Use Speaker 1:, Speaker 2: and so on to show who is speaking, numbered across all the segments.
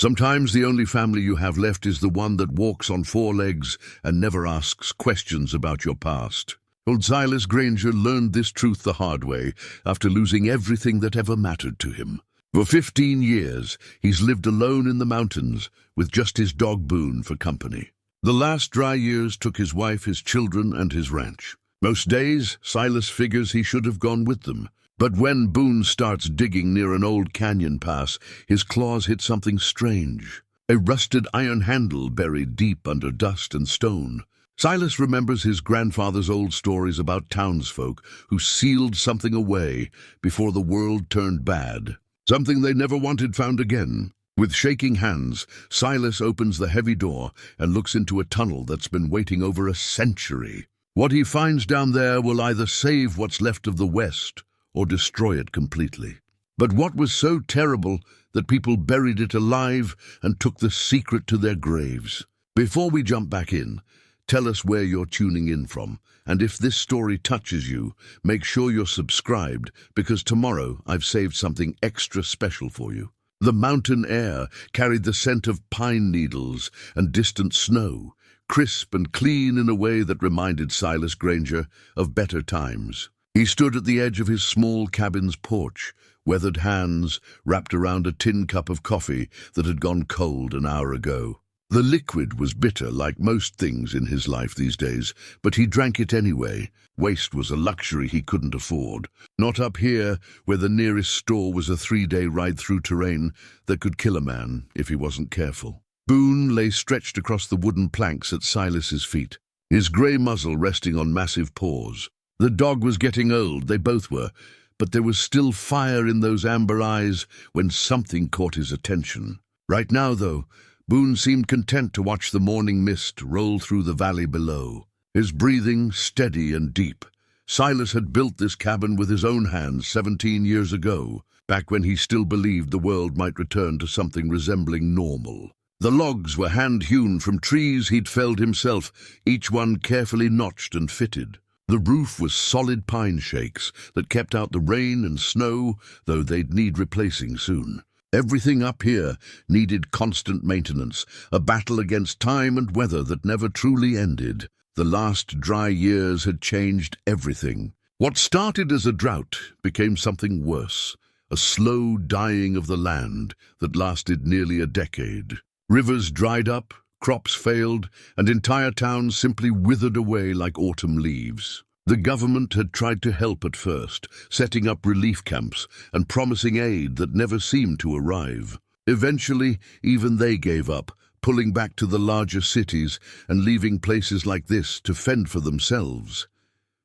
Speaker 1: Sometimes the only family you have left is the one that walks on four legs and never asks questions about your past. Old Silas Granger learned this truth the hard way after losing everything that ever mattered to him. For 15 years, he's lived alone in the mountains with just his dog Boone for company. The last dry years took his wife, his children, and his ranch. Most days, Silas figures he should have gone with them. But when Boone starts digging near an old canyon pass, his claws hit something strange. A rusted iron handle buried deep under dust and stone. Silas remembers his grandfather's old stories about townsfolk who sealed something away before the world turned bad. Something they never wanted found again. With shaking hands, Silas opens the heavy door and looks into a tunnel that's been waiting over a century. What he finds down there will either save what's left of the West or destroy it completely. But what was so terrible that people buried it alive and took the secret to their graves? Before we jump back in, tell us where you're tuning in from, and if this story touches you, make sure you're subscribed, because tomorrow I've saved something extra special for you. The mountain air carried the scent of pine needles and distant snow, crisp and clean in a way that reminded Silas Granger of better times. He stood at the edge of his small cabin's porch, weathered hands wrapped around a tin cup of coffee that had gone cold an hour ago. The liquid was bitter, like most things in his life these days, but he drank it anyway. Waste was a luxury he couldn't afford. Not up here, where the nearest store was a 3-day ride through terrain that could kill a man if he wasn't careful. Boone lay stretched across the wooden planks at Silas's feet, his grey muzzle resting on massive paws. The dog was getting old, they both were, but there was still fire in those amber eyes when something caught his attention. Right now, though, Boone seemed content to watch the morning mist roll through the valley below. His breathing steady and deep. Silas had built this cabin with his own hands 17 years ago, back when he still believed the world might return to something resembling normal. The logs were hand-hewn from trees he'd felled himself, each one carefully notched and fitted. The roof was solid pine shakes that kept out the rain and snow, though they'd need replacing soon. Everything up here needed constant maintenance, a battle against time and weather that never truly ended. The last dry years had changed everything. What started as a drought became something worse, a slow dying of the land that lasted nearly a decade. Rivers dried up, crops failed, and entire towns simply withered away like autumn leaves. The government had tried to help at first, setting up relief camps and promising aid that never seemed to arrive. Eventually, even they gave up, pulling back to the larger cities and leaving places like this to fend for themselves.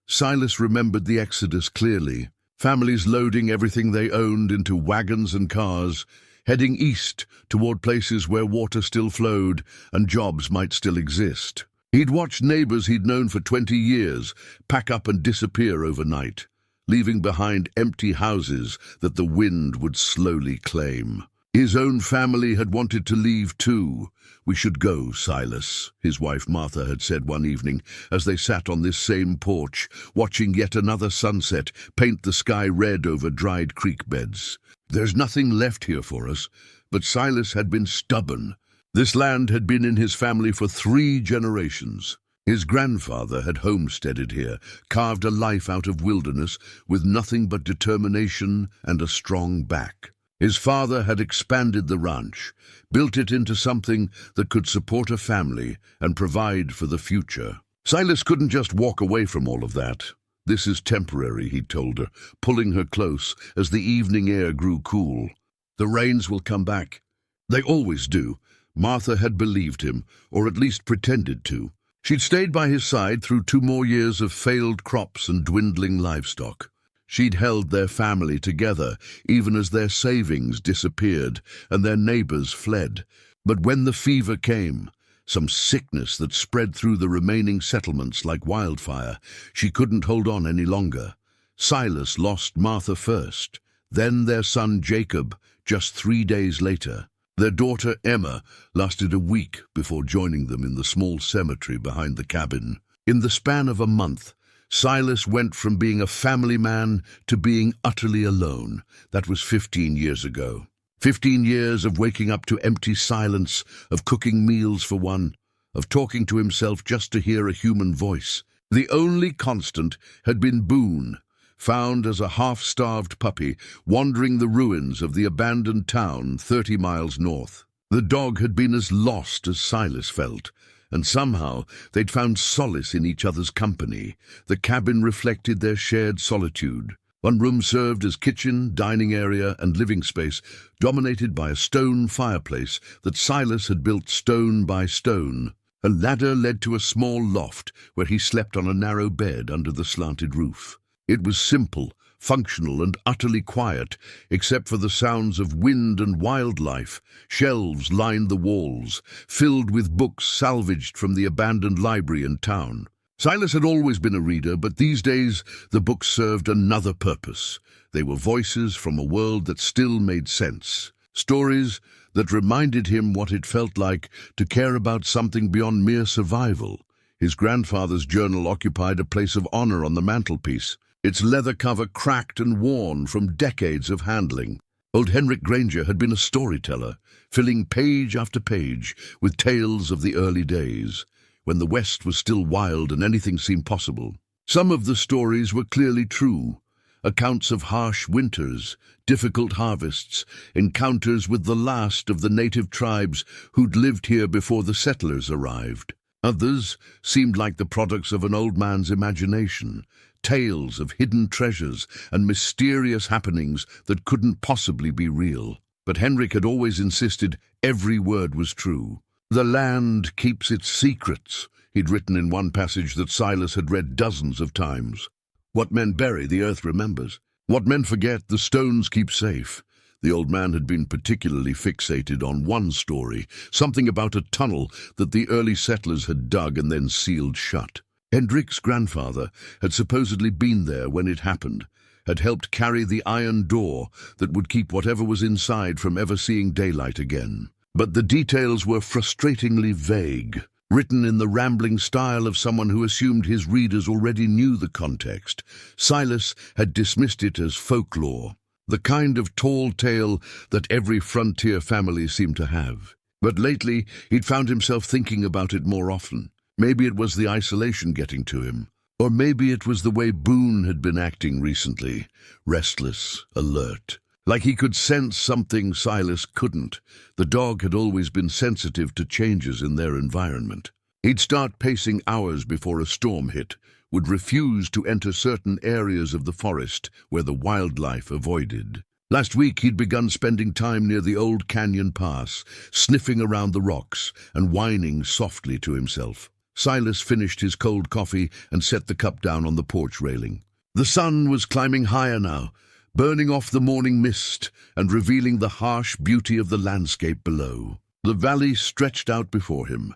Speaker 1: Silas remembered the exodus clearly, families loading everything they owned into wagons and cars, heading east toward places where water still flowed and jobs might still exist. He'd watched neighbors he'd known for 20 years pack up and disappear overnight, leaving behind empty houses that the wind would slowly claim. His own family had wanted to leave too. "We should go, Silas," his wife Martha had said one evening as they sat on this same porch, watching yet another sunset paint the sky red over dried creek beds. "There's nothing left here for us." But Silas had been stubborn. This land had been in his family for 3 generations. His grandfather had homesteaded here, carved a life out of wilderness with nothing but determination and a strong back. His father had expanded the ranch, built it into something that could support a family and provide for the future. Silas couldn't just walk away from all of that. "This is temporary," he told her, pulling her close as the evening air grew cool. "The rains will come back. They always do." Martha had believed him, or at least pretended to. She'd stayed by his side through 2 more years of failed crops and dwindling livestock. She'd held their family together, even as their savings disappeared and their neighbors fled. But when the fever came, some sickness that spread through the remaining settlements like wildfire, she couldn't hold on any longer. Silas lost Martha first, then their son Jacob just 3 days later. Their daughter Emma lasted a week before joining them in the small cemetery behind the cabin. In the span of a month, Silas went from being a family man to being utterly alone. That was 15 years ago. 15 years of waking up to empty silence, of cooking meals for one, of talking to himself just to hear a human voice. The only constant had been Boone, found as a half-starved puppy, wandering the ruins of the abandoned town 30 miles north. The dog had been as lost as Silas felt, and somehow they'd found solace in each other's company. The cabin reflected their shared solitude. One room served as kitchen, dining area, and living space, dominated by a stone fireplace that Silas had built stone by stone. A ladder led to a small loft where he slept on a narrow bed under the slanted roof. It was simple, functional, and utterly quiet, except for the sounds of wind and wildlife. Shelves lined the walls, filled with books salvaged from the abandoned library in town. Silas had always been a reader, but these days the books served another purpose. They were voices from a world that still made sense. Stories that reminded him what it felt like to care about something beyond mere survival. His grandfather's journal occupied a place of honor on the mantelpiece, its leather cover cracked and worn from decades of handling. Old Henrik Granger had been a storyteller, filling page after page with tales of the early days, when the West was still wild and anything seemed possible. Some of the stories were clearly true. Accounts of harsh winters, difficult harvests, encounters with the last of the native tribes who'd lived here before the settlers arrived. Others seemed like the products of an old man's imagination, tales of hidden treasures and mysterious happenings that couldn't possibly be real. But Henrik had always insisted every word was true. "The land keeps its secrets," he'd written in one passage that Silas had read dozens of times. What men bury, the earth remembers. What men forget, the stones keep safe. The old man had been particularly fixated on one story, something about a tunnel that the early settlers had dug and then sealed shut. Hendrik's grandfather had supposedly been there when it happened, had helped carry the iron door that would keep whatever was inside from ever seeing daylight again. But the details were frustratingly vague, written in the rambling style of someone who assumed his readers already knew the context. Silas had dismissed it as folklore, the kind of tall tale that every frontier family seemed to have. But lately, he'd found himself thinking about it more often. Maybe it was the isolation getting to him, or maybe it was the way Boone had been acting recently, restless, alert. Like he could sense something Silas couldn't. The dog had always been sensitive to changes in their environment. He'd start pacing hours before a storm hit, would refuse to enter certain areas of the forest where the wildlife avoided. Last week he'd begun spending time near the old canyon pass, sniffing around the rocks and whining softly to himself. Silas finished his cold coffee and set the cup down on the porch railing. The sun was climbing higher now, burning off the morning mist and revealing the harsh beauty of the landscape below. The valley stretched out before him,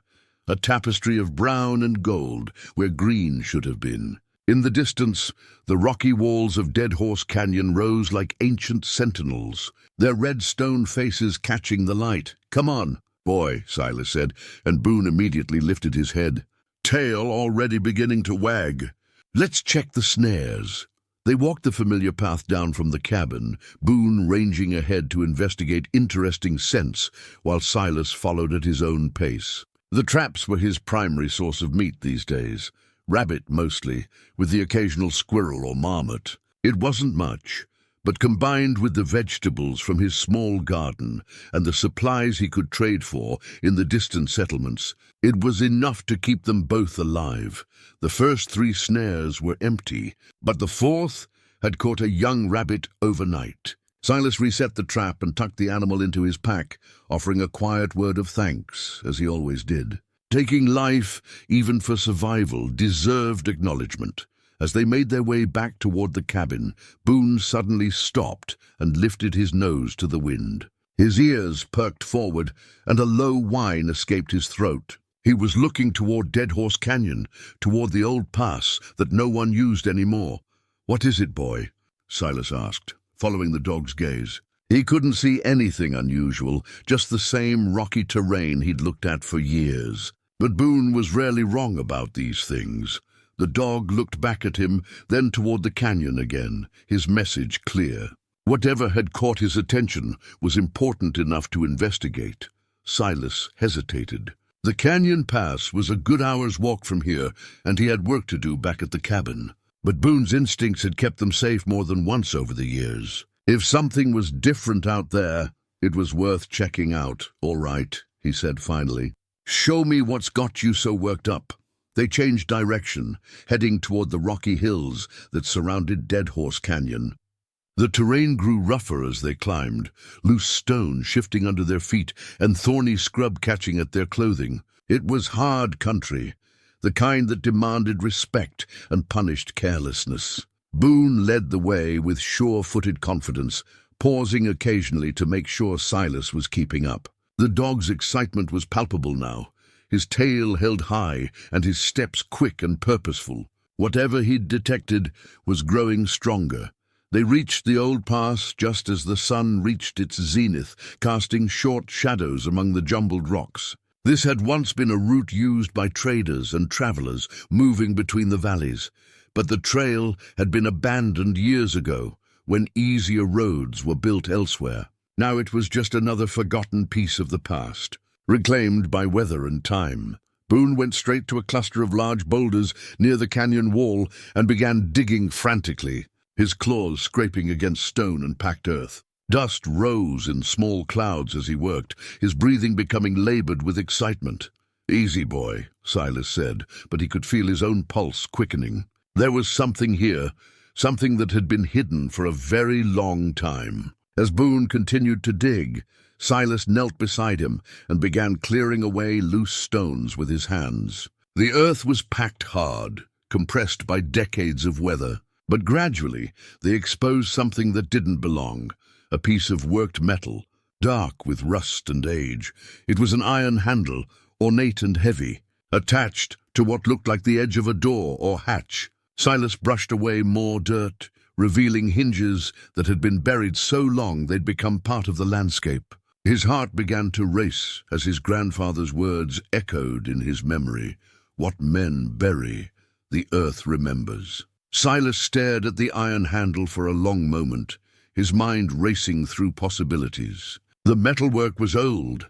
Speaker 1: a tapestry of brown and gold where green should have been. In the distance, the rocky walls of Dead Horse Canyon rose like ancient sentinels, their red stone faces catching the light. "Come on, boy," Silas said, and Boone immediately lifted his head, tail already beginning to wag. "Let's check the snares." They walked the familiar path down from the cabin, Boone ranging ahead to investigate interesting scents, while Silas followed at his own pace. The traps were his primary source of meat these days, rabbit mostly, with the occasional squirrel or marmot. It wasn't much, but combined with the vegetables from his small garden and the supplies he could trade for in the distant settlements, it was enough to keep them both alive. The first 3 snares were empty, but the 4th had caught a young rabbit overnight. Silas reset the trap and tucked the animal into his pack, offering a quiet word of thanks, as he always did. Taking life, even for survival, deserved acknowledgement. As they made their way back toward the cabin, Boone suddenly stopped and lifted his nose to the wind. His ears perked forward, and a low whine escaped his throat. He was looking toward Dead Horse Canyon, toward the old pass that no one used anymore. "What is it, boy?" Silas asked, following the dog's gaze. He couldn't see anything unusual, just the same rocky terrain he'd looked at for years. But Boone was rarely wrong about these things. The dog looked back at him, then toward the canyon again, his message clear. Whatever had caught his attention was important enough to investigate. Silas hesitated. The canyon pass was a good hour's walk from here, and he had work to do back at the cabin. But Boone's instincts had kept them safe more than once over the years. If something was different out there, it was worth checking out. "All right," he said finally. "Show me what's got you so worked up." They changed direction, heading toward the rocky hills that surrounded Dead Horse Canyon. The terrain grew rougher as they climbed, loose stone shifting under their feet and thorny scrub catching at their clothing. It was hard country, the kind that demanded respect and punished carelessness. Boone led the way with sure-footed confidence, pausing occasionally to make sure Silas was keeping up. The dog's excitement was palpable now, his tail held high and his steps quick and purposeful. Whatever he'd detected was growing stronger. They reached the old pass just as the sun reached its zenith, casting short shadows among the jumbled rocks. This had once been a route used by traders and travelers moving between the valleys, but the trail had been abandoned years ago when easier roads were built elsewhere. Now it was just another forgotten piece of the past, reclaimed by weather and time. Boone went straight to a cluster of large boulders near the canyon wall and began digging frantically, his claws scraping against stone and packed earth. Dust rose in small clouds as he worked, his breathing becoming labored with excitement. "Easy, boy," Silas said, but he could feel his own pulse quickening. There was something here, something that had been hidden for a very long time. As Boone continued to dig, Silas knelt beside him and began clearing away loose stones with his hands. The earth was packed hard, compressed by decades of weather, but gradually they exposed something that didn't belong, a piece of worked metal, dark with rust and age. It was an iron handle, ornate and heavy, attached to what looked like the edge of a door or hatch. Silas brushed away more dirt, revealing hinges that had been buried so long they'd become part of the landscape. His heart began to race as his grandfather's words echoed in his memory. "What men bury, the earth remembers." Silas stared at the iron handle for a long moment, his mind racing through possibilities. The metalwork was old,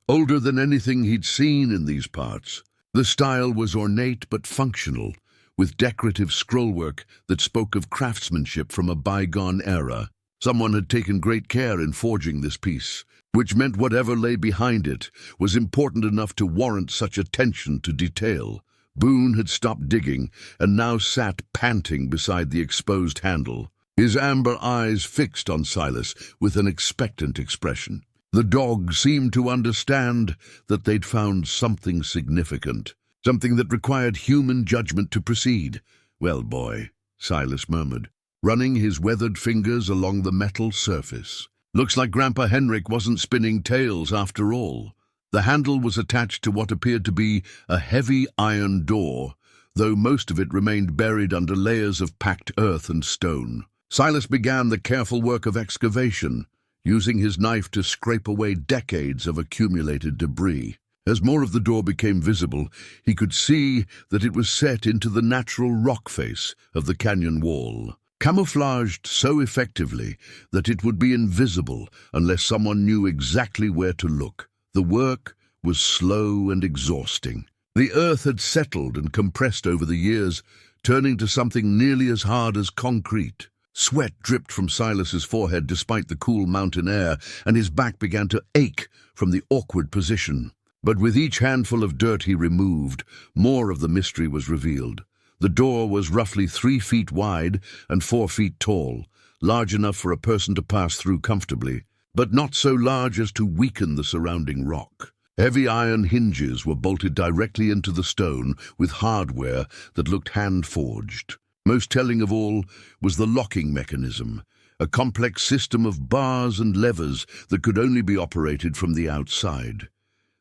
Speaker 1: older than anything he'd seen in these parts. The style was ornate but functional, with decorative scrollwork that spoke of craftsmanship from a bygone era. Someone had taken great care in forging this piece, which meant whatever lay behind it was important enough to warrant such attention to detail. Boone had stopped digging and now sat panting beside the exposed handle, his amber eyes fixed on Silas with an expectant expression. The dog seemed to understand that they'd found something significant, something that required human judgment to proceed. "Well, boy," Silas murmured, running his weathered fingers along the metal surface. "Looks like Grandpa Henrik wasn't spinning tales after all." The handle was attached to what appeared to be a heavy iron door, though most of it remained buried under layers of packed earth and stone. Silas began the careful work of excavation, using his knife to scrape away decades of accumulated debris. As more of the door became visible, he could see that it was set into the natural rock face of the canyon wall, camouflaged so effectively that it would be invisible unless someone knew exactly where to look. The work was slow and exhausting. The earth had settled and compressed over the years, turning to something nearly as hard as concrete. Sweat dripped from Silas's forehead despite the cool mountain air, and his back began to ache from the awkward position. But with each handful of dirt he removed, more of the mystery was revealed. The door was roughly 3 feet wide and 4 feet tall, large enough for a person to pass through comfortably, but not so large as to weaken the surrounding rock. Heavy iron hinges were bolted directly into the stone with hardware that looked hand-forged. Most telling of all was the locking mechanism, a complex system of bars and levers that could only be operated from the outside.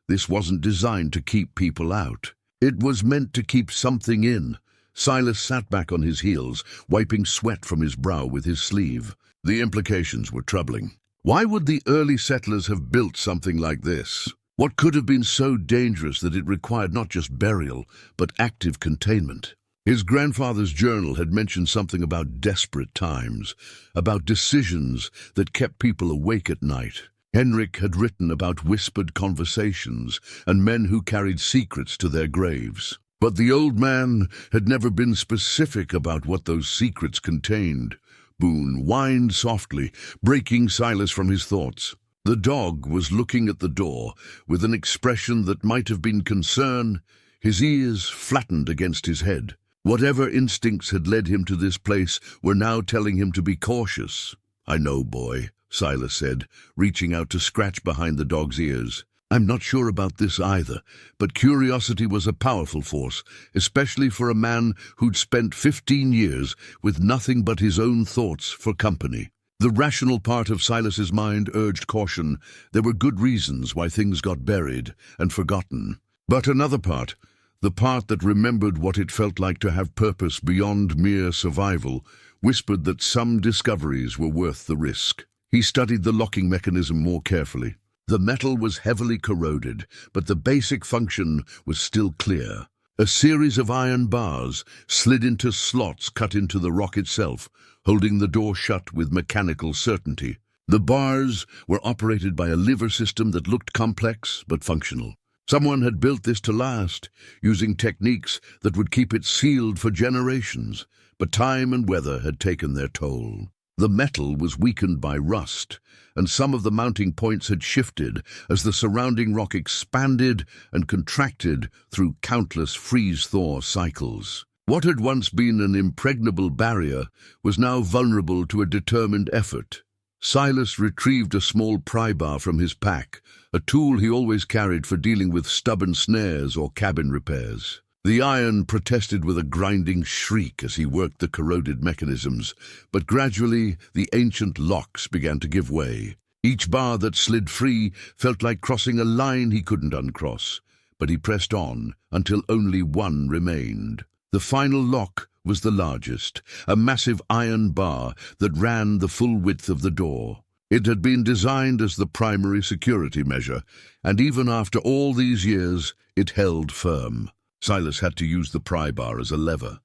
Speaker 1: This wasn't designed to keep people out. It was meant to keep something in. Silas sat back on his heels, wiping sweat from his brow with his sleeve. The implications were troubling. Why would the early settlers have built something like this? What could have been so dangerous that it required not just burial, but active containment? His grandfather's journal had mentioned something about desperate times, about decisions that kept people awake at night. Henrik had written about whispered conversations and men who carried secrets to their graves. But the old man had never been specific about what those secrets contained. Boone whined softly, breaking Silas from his thoughts. The dog was looking at the door with an expression that might have been concern, his ears flattened against his head. Whatever instincts had led him to this place were now telling him to be cautious. "I know, boy," Silas said, reaching out to scratch behind the dog's ears. "I'm not sure about this either, but curiosity was a powerful force, especially for a man who'd spent 15 years with nothing but his own thoughts for company." The rational part of Silas's mind urged caution. There were good reasons why things got buried and forgotten. But another part, the part that remembered what it felt like to have purpose beyond mere survival, whispered that some discoveries were worth the risk. He studied the locking mechanism more carefully. The metal was heavily corroded, but the basic function was still clear. A series of iron bars slid into slots cut into the rock itself, holding the door shut with mechanical certainty. The bars were operated by a lever system that looked complex but functional. Someone had built this to last, using techniques that would keep it sealed for generations, but time and weather had taken their toll. The metal was weakened by rust, and some of the mounting points had shifted as the surrounding rock expanded and contracted through countless freeze-thaw cycles. What had once been an impregnable barrier was now vulnerable to a determined effort. Silas retrieved a small pry bar from his pack, a tool he always carried for dealing with stubborn snares or cabin repairs. The iron protested with a grinding shriek as he worked the corroded mechanisms, but gradually the ancient locks began to give way. Each bar that slid free felt like crossing a line he couldn't uncross, but he pressed on until only one remained. The final lock was the largest, a massive iron bar that ran the full width of the door. It had been designed as the primary security measure, and even after all these years, it held firm. Silas had to use the pry bar as a lever,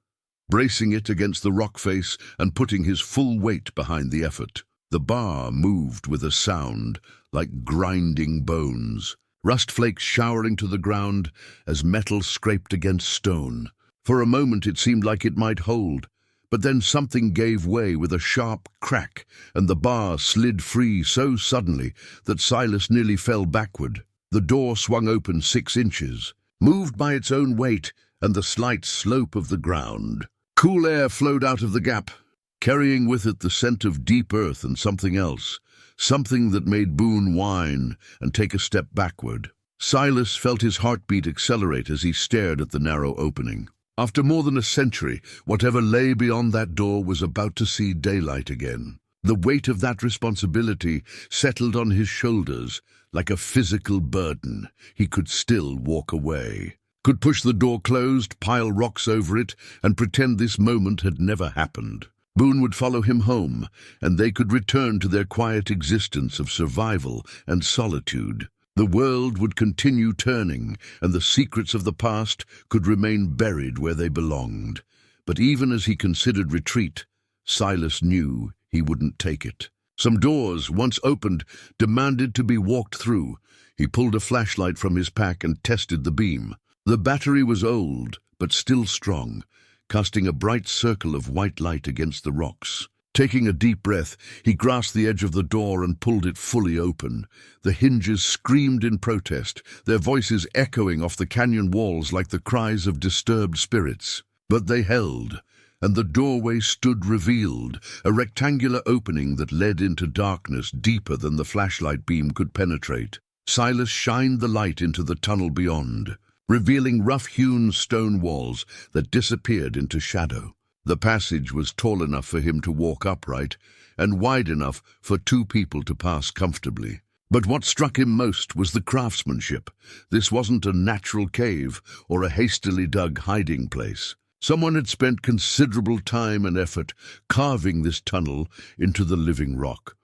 Speaker 1: bracing it against the rock face and putting his full weight behind the effort. The bar moved with a sound like grinding bones, rust flakes showering to the ground as metal scraped against stone. For a moment it seemed like it might hold, but then something gave way with a sharp crack, and the bar slid free so suddenly that Silas nearly fell backward. The door swung open 6 inches, moved by its own weight and the slight slope of the ground. Cool air flowed out of the gap, carrying with it the scent of deep earth and something else, something that made Boone whine and take a step backward. Silas felt his heartbeat accelerate as he stared at the narrow opening. After more than a century, whatever lay beyond that door was about to see daylight again. The weight of that responsibility settled on his shoulders like a physical burden. He could still walk away, could push the door closed, pile rocks over it, and pretend this moment had never happened. Boone would follow him home, and they could return to their quiet existence of survival and solitude. The world would continue turning, and the secrets of the past could remain buried where they belonged. But even as he considered retreat, Silas knew he wouldn't take it. Some doors, once opened, demanded to be walked through. He pulled a flashlight from his pack and tested the beam. The battery was old, but still strong, casting a bright circle of white light against the rocks. Taking a deep breath, he grasped the edge of the door and pulled it fully open. The hinges screamed in protest, their voices echoing off the canyon walls like the cries of disturbed spirits. But they held, and the doorway stood revealed, a rectangular opening that led into darkness deeper than the flashlight beam could penetrate. Silas shined the light into the tunnel beyond, revealing rough-hewn stone walls that disappeared into shadow. The passage was tall enough for him to walk upright, and wide enough for 2 people to pass comfortably. But what struck him most was the craftsmanship. This wasn't a natural cave or a hastily dug hiding place. Someone had spent considerable time and effort carving this tunnel into the living rock.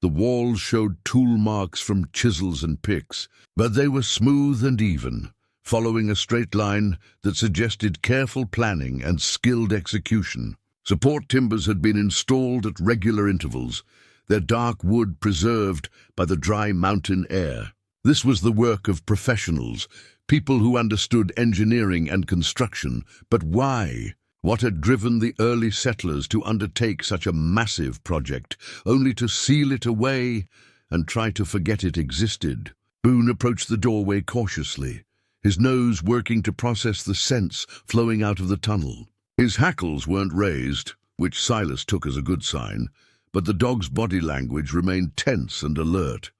Speaker 1: The walls showed tool marks from chisels and picks, but they were smooth and even, following a straight line that suggested careful planning and skilled execution. Support timbers had been installed at regular intervals, their dark wood preserved by the dry mountain air. This was the work of professionals, people who understood engineering and construction. But why? What had driven the early settlers to undertake such a massive project, only to seal it away and try to forget it existed? Boone approached the doorway cautiously, his nose working to process the scents flowing out of the tunnel. His hackles weren't raised, which Silas took as a good sign, but the dog's body language remained tense and alert.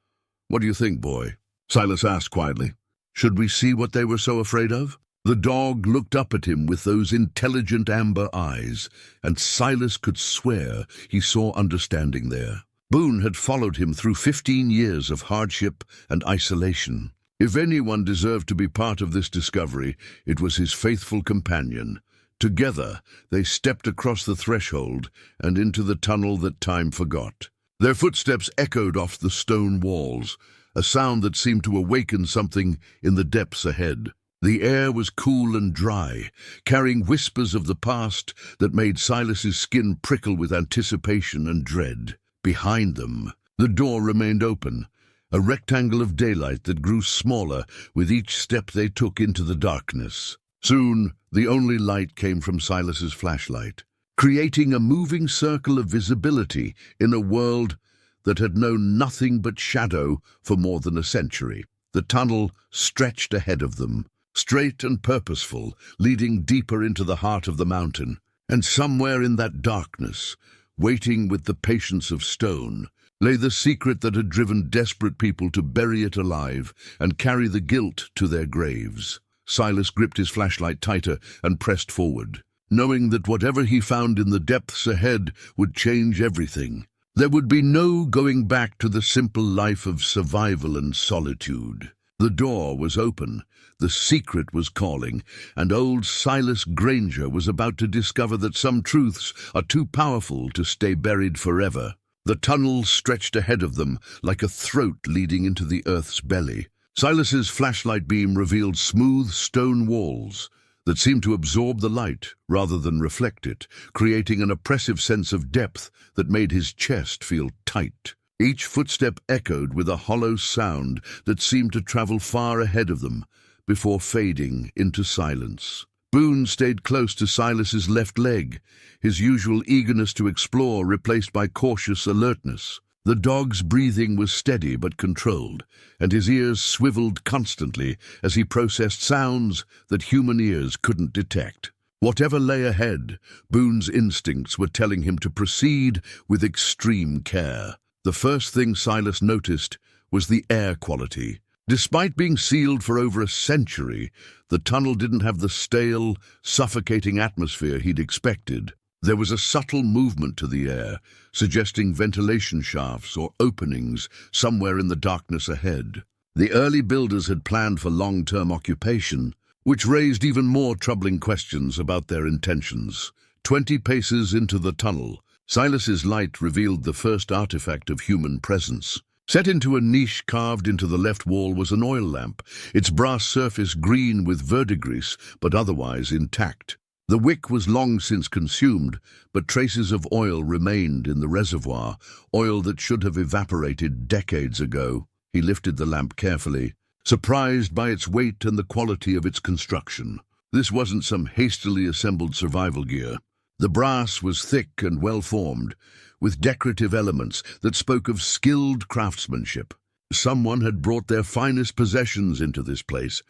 Speaker 1: "What do you think, boy?" Silas asked quietly. "Should we see what they were so afraid of?" The dog looked up at him with those intelligent amber eyes, and Silas could swear he saw understanding there. Boone had followed him through 15 years of hardship and isolation. If anyone deserved to be part of this discovery, it was his faithful companion. Together, they stepped across the threshold and into the tunnel that time forgot. Their footsteps echoed off the stone walls, a sound that seemed to awaken something in the depths ahead. The air was cool and dry, carrying whispers of the past that made Silas's skin prickle with anticipation and dread. Behind them, the door remained open, a rectangle of daylight that grew smaller with each step they took into the darkness. Soon, the only light came from Silas's flashlight, creating a moving circle of visibility in a world that had known nothing but shadow for more than a century. The tunnel stretched ahead of them, straight and purposeful, leading deeper into the heart of the mountain. And somewhere in that darkness, waiting with the patience of stone, lay the secret that had driven desperate people to bury it alive and carry the guilt to their graves. Silas gripped his flashlight tighter and pressed forward, knowing that whatever he found in the depths ahead would change everything. There would be no going back to the simple life of survival and solitude. The door was open, the secret was calling, and old Silas Granger was about to discover that some truths are too powerful to stay buried forever. The tunnel stretched ahead of them like a throat leading into the earth's belly. Silas's flashlight beam revealed smooth stone walls that seemed to absorb the light rather than reflect it, creating an oppressive sense of depth that made his chest feel tight. Each footstep echoed with a hollow sound that seemed to travel far ahead of them before fading into silence. Boone stayed close to Silas's left leg, his usual eagerness to explore replaced by cautious alertness. The dog's breathing was steady but controlled, and his ears swiveled constantly as he processed sounds that human ears couldn't detect. Whatever lay ahead, Boone's instincts were telling him to proceed with extreme care. The first thing Silas noticed was the air quality. Despite being sealed for over a century, the tunnel didn't have the stale, suffocating atmosphere he'd expected. There was a subtle movement to the air, suggesting ventilation shafts or openings somewhere in the darkness ahead. The early builders had planned for long-term occupation, which raised even more troubling questions about their intentions. 20 paces into the tunnel, Silas's light revealed the first artifact of human presence. Set into a niche carved into the left wall was an oil lamp, its brass surface green with verdigris, but otherwise intact. The wick was long since consumed, but traces of oil remained in the reservoir, oil that should have evaporated decades ago. He lifted the lamp carefully, surprised by its weight and the quality of its construction. This wasn't some hastily assembled survival gear. The brass was thick and well-formed, with decorative elements that spoke of skilled craftsmanship. Someone had brought their finest possessions into this place,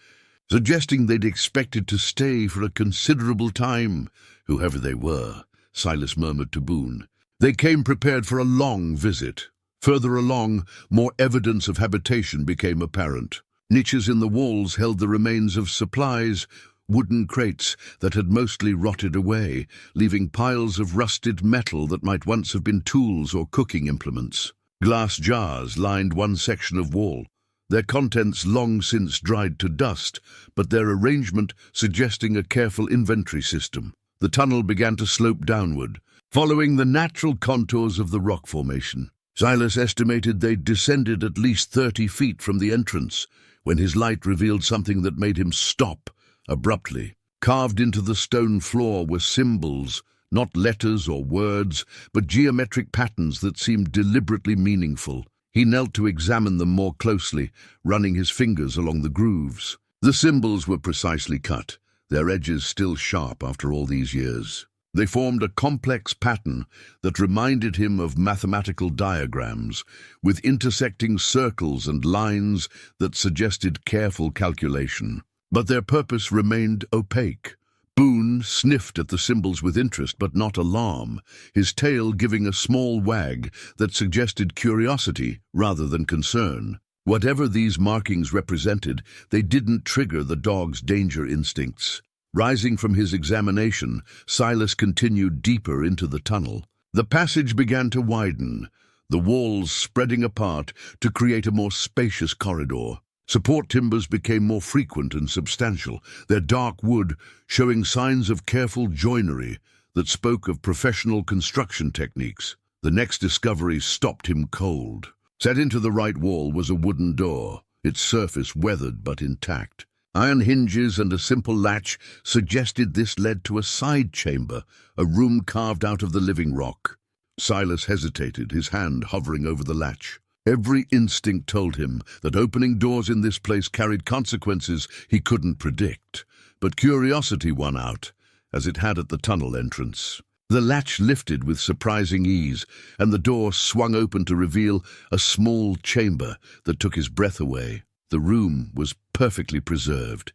Speaker 1: suggesting they'd expected to stay for a considerable time. Whoever they were, Silas murmured to Boone. They came prepared for a long visit. Further along, more evidence of habitation became apparent. Niches in the walls held the remains of supplies, wooden crates that had mostly rotted away, leaving piles of rusted metal that might once have been tools or cooking implements. Glass jars lined one section of wall, their contents long since dried to dust, but their arrangement suggesting a careful inventory system. The tunnel began to slope downward, following the natural contours of the rock formation. Silas estimated they'd descended at least 30 feet from the entrance, when his light revealed something that made him stop abruptly. Carved into the stone floor were symbols, not letters or words, but geometric patterns that seemed deliberately meaningful. He knelt to examine them more closely, running his fingers along the grooves. The symbols were precisely cut, their edges still sharp after all these years. They formed a complex pattern that reminded him of mathematical diagrams, with intersecting circles and lines that suggested careful calculation. But their purpose remained opaque. Boone sniffed at the symbols with interest but not alarm, his tail giving a small wag that suggested curiosity rather than concern. Whatever these markings represented, they didn't trigger the dog's danger instincts. Rising from his examination, Silas continued deeper into the tunnel. The passage began to widen, the walls spreading apart to create a more spacious corridor. Support timbers became more frequent and substantial, their dark wood showing signs of careful joinery that spoke of professional construction techniques. The next discovery stopped him cold. Set into the right wall was a wooden door, its surface weathered but intact. Iron hinges and a simple latch suggested this led to a side chamber, a room carved out of the living rock. Silas hesitated, his hand hovering over the latch. Every instinct told him that opening doors in this place carried consequences he couldn't predict, but curiosity won out, as it had at the tunnel entrance. The latch lifted with surprising ease, and the door swung open to reveal a small chamber that took his breath away. The room was perfectly preserved,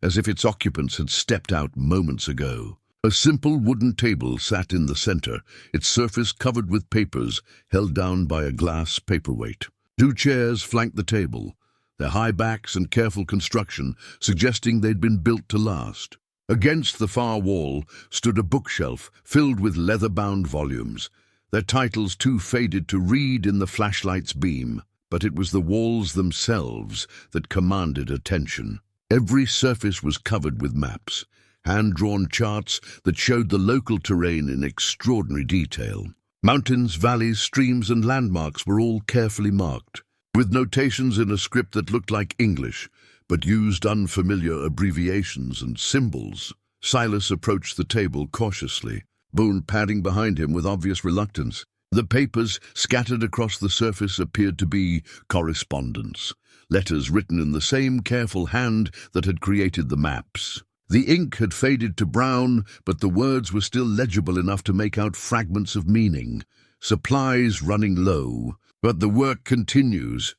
Speaker 1: as if its occupants had stepped out moments ago. A simple wooden table sat in the center, its surface covered with papers held down by a glass paperweight. 2 chairs flanked the table, their high backs and careful construction suggesting they'd been built to last. Against the far wall stood a bookshelf filled with leather-bound volumes, their titles too faded to read in the flashlight's beam. But it was the walls themselves that commanded attention. Every surface was covered with maps, hand-drawn charts that showed the local terrain in extraordinary detail. Mountains, valleys, streams, and landmarks were all carefully marked, with notations in a script that looked like English, but used unfamiliar abbreviations and symbols. Silas approached the table cautiously, Boone padding behind him with obvious reluctance. The papers scattered across the surface appeared to be correspondence, letters written in the same careful hand that had created the maps. The ink had faded to brown, but the words were still legible enough to make out fragments of meaning. Supplies running low, but the work continues,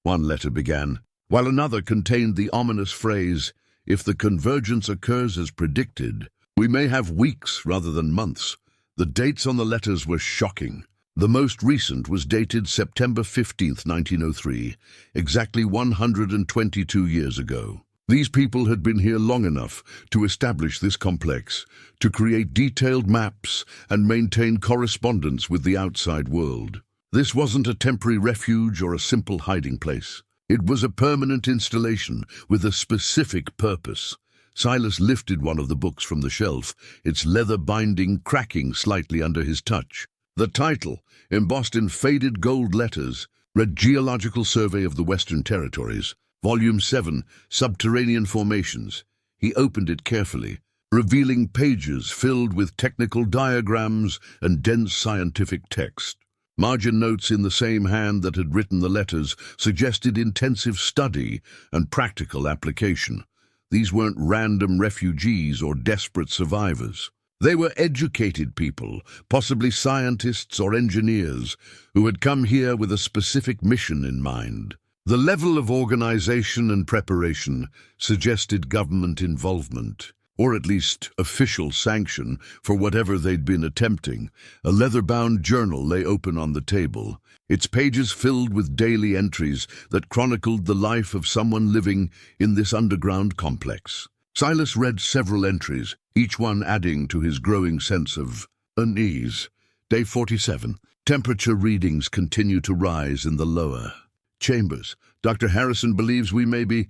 Speaker 1: one letter began, while another contained the ominous phrase, "If the convergence occurs as predicted, we may have weeks rather than months." The dates on the letters were shocking. The most recent was dated September 15th, 1903, exactly 122 years ago. These people had been here long enough to establish this complex, to create detailed maps and maintain correspondence with the outside world. This wasn't a temporary refuge or a simple hiding place. It was a permanent installation with a specific purpose. Silas lifted one of the books from the shelf, its leather binding cracking slightly under his touch. The title, embossed in faded gold letters, read Geological Survey of the Western Territories, Volume 7, Subterranean Formations. He opened it carefully, revealing pages filled with technical diagrams and dense scientific text. Margin notes in the same hand that had written the letters suggested intensive study and practical application. These weren't random refugees or desperate survivors. They were educated people, possibly scientists or engineers, who had come here with a specific mission in mind. The level of organization and preparation suggested government involvement, or at least official sanction for whatever they'd been attempting. A leather-bound journal lay open on the table, its pages filled with daily entries that chronicled the life of someone living in this underground complex. Silas read several entries, each one adding to his growing sense of unease. Day 47. Temperature readings continue to rise in the lower chambers. Dr. Harrison believes we may be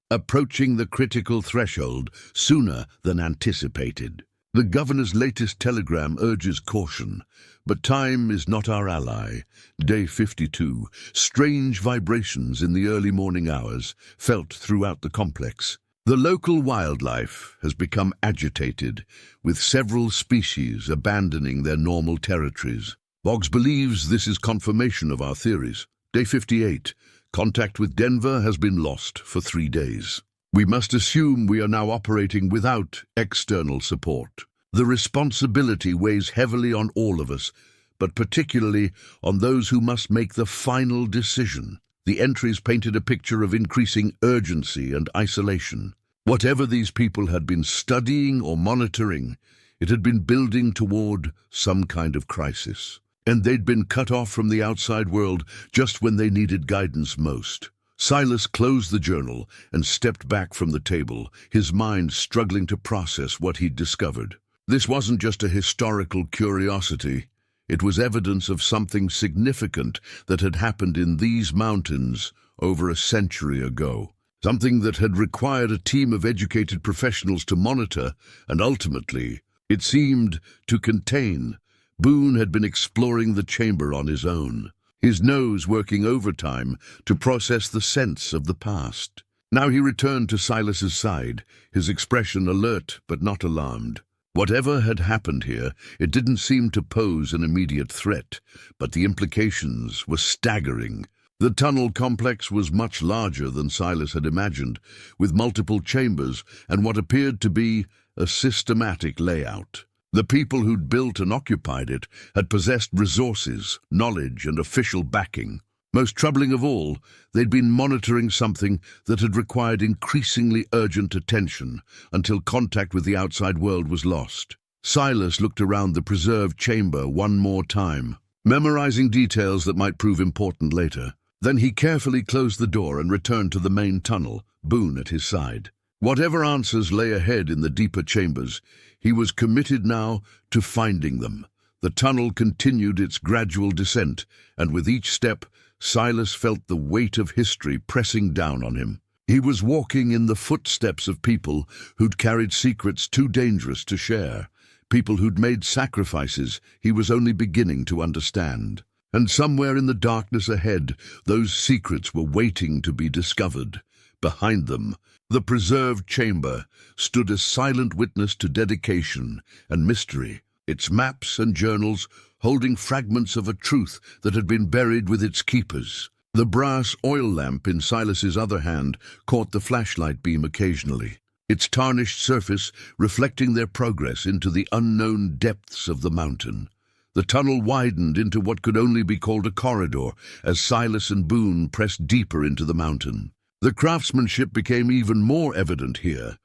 Speaker 1: approaching the critical threshold sooner than anticipated. The governor's latest telegram urges caution, but time is not our ally. Day 52. Strange vibrations in the early morning hours, felt throughout the complex. The local wildlife has become agitated, with several species abandoning their normal territories. Boggs believes this is confirmation of our theories. Day 58. Contact with Denver has been lost for 3 days. We must assume we are now operating without external support. The responsibility weighs heavily on all of us, but particularly on those who must make the final decision. The entries painted a picture of increasing urgency and isolation. Whatever these people had been studying or monitoring, it had been building toward some kind of crisis. And they'd been cut off from the outside world just when they needed guidance most. Silas closed the journal and stepped back from the table, his mind struggling to process what he'd discovered. This wasn't just a historical curiosity. It was evidence of something significant that had happened in these mountains over a century ago. Something that had required a team of educated professionals to monitor and ultimately, it seemed, to contain. Boone had been exploring the chamber on his own, his nose working overtime to process the sense of the past. Now he returned to Silas's side, his expression alert but not alarmed. Whatever had happened here, it didn't seem to pose an immediate threat, but the implications were staggering. The tunnel complex was much larger than Silas had imagined, with multiple chambers and what appeared to be a systematic layout. The people who'd built and occupied it had possessed resources, knowledge, and official backing. Most troubling of all, they'd been monitoring something that had required increasingly urgent attention until contact with the outside world was lost. Silas looked around the preserved chamber one more time, memorizing details that might prove important later. Then he carefully closed the door and returned to the main tunnel, Boone at his side. Whatever answers lay ahead in the deeper chambers, he was committed now to finding them. The tunnel continued its gradual descent, and with each step, Silas felt the weight of history pressing down on him. He was walking in the footsteps of people who'd carried secrets too dangerous to share, people who'd made sacrifices he was only beginning to understand. And somewhere in the darkness ahead, those secrets were waiting to be discovered. Behind them, the preserved chamber stood a silent witness to dedication and mystery, its maps and journals holding fragments of a truth that had been buried with its keepers. The brass oil lamp in Silas's other hand caught the flashlight beam occasionally, its tarnished surface reflecting their progress into the unknown depths of the mountain. The tunnel widened into what could only be called a corridor as Silas and Boone pressed deeper into the mountain. The craftsmanship became even more evident here.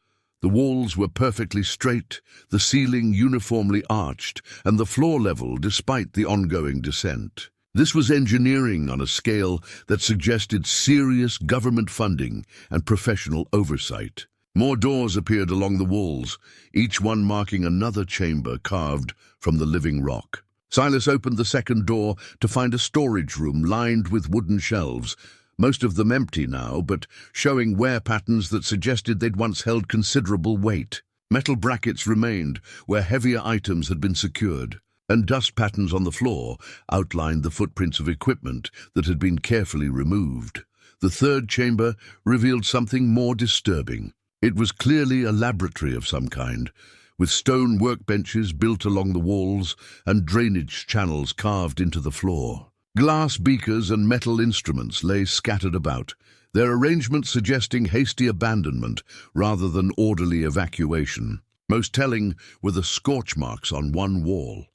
Speaker 1: The walls were perfectly straight, the ceiling uniformly arched, and the floor level despite the ongoing descent. This was engineering on a scale that suggested serious government funding and professional oversight. More doors appeared along the walls, each one marking another chamber carved from the living rock. Silas opened the second door to find a storage room lined with wooden shelves, most of them empty now, but showing wear patterns that suggested they'd once held considerable weight. Metal brackets remained where heavier items had been secured, and dust patterns on the floor outlined the footprints of equipment that had been carefully removed. The third chamber revealed something more disturbing. It was clearly a laboratory of some kind, with stone workbenches built along the walls and drainage channels carved into the floor. Glass beakers and metal instruments lay scattered about, their arrangement suggesting hasty abandonment rather than orderly evacuation. Most telling were the scorch marks on one wall,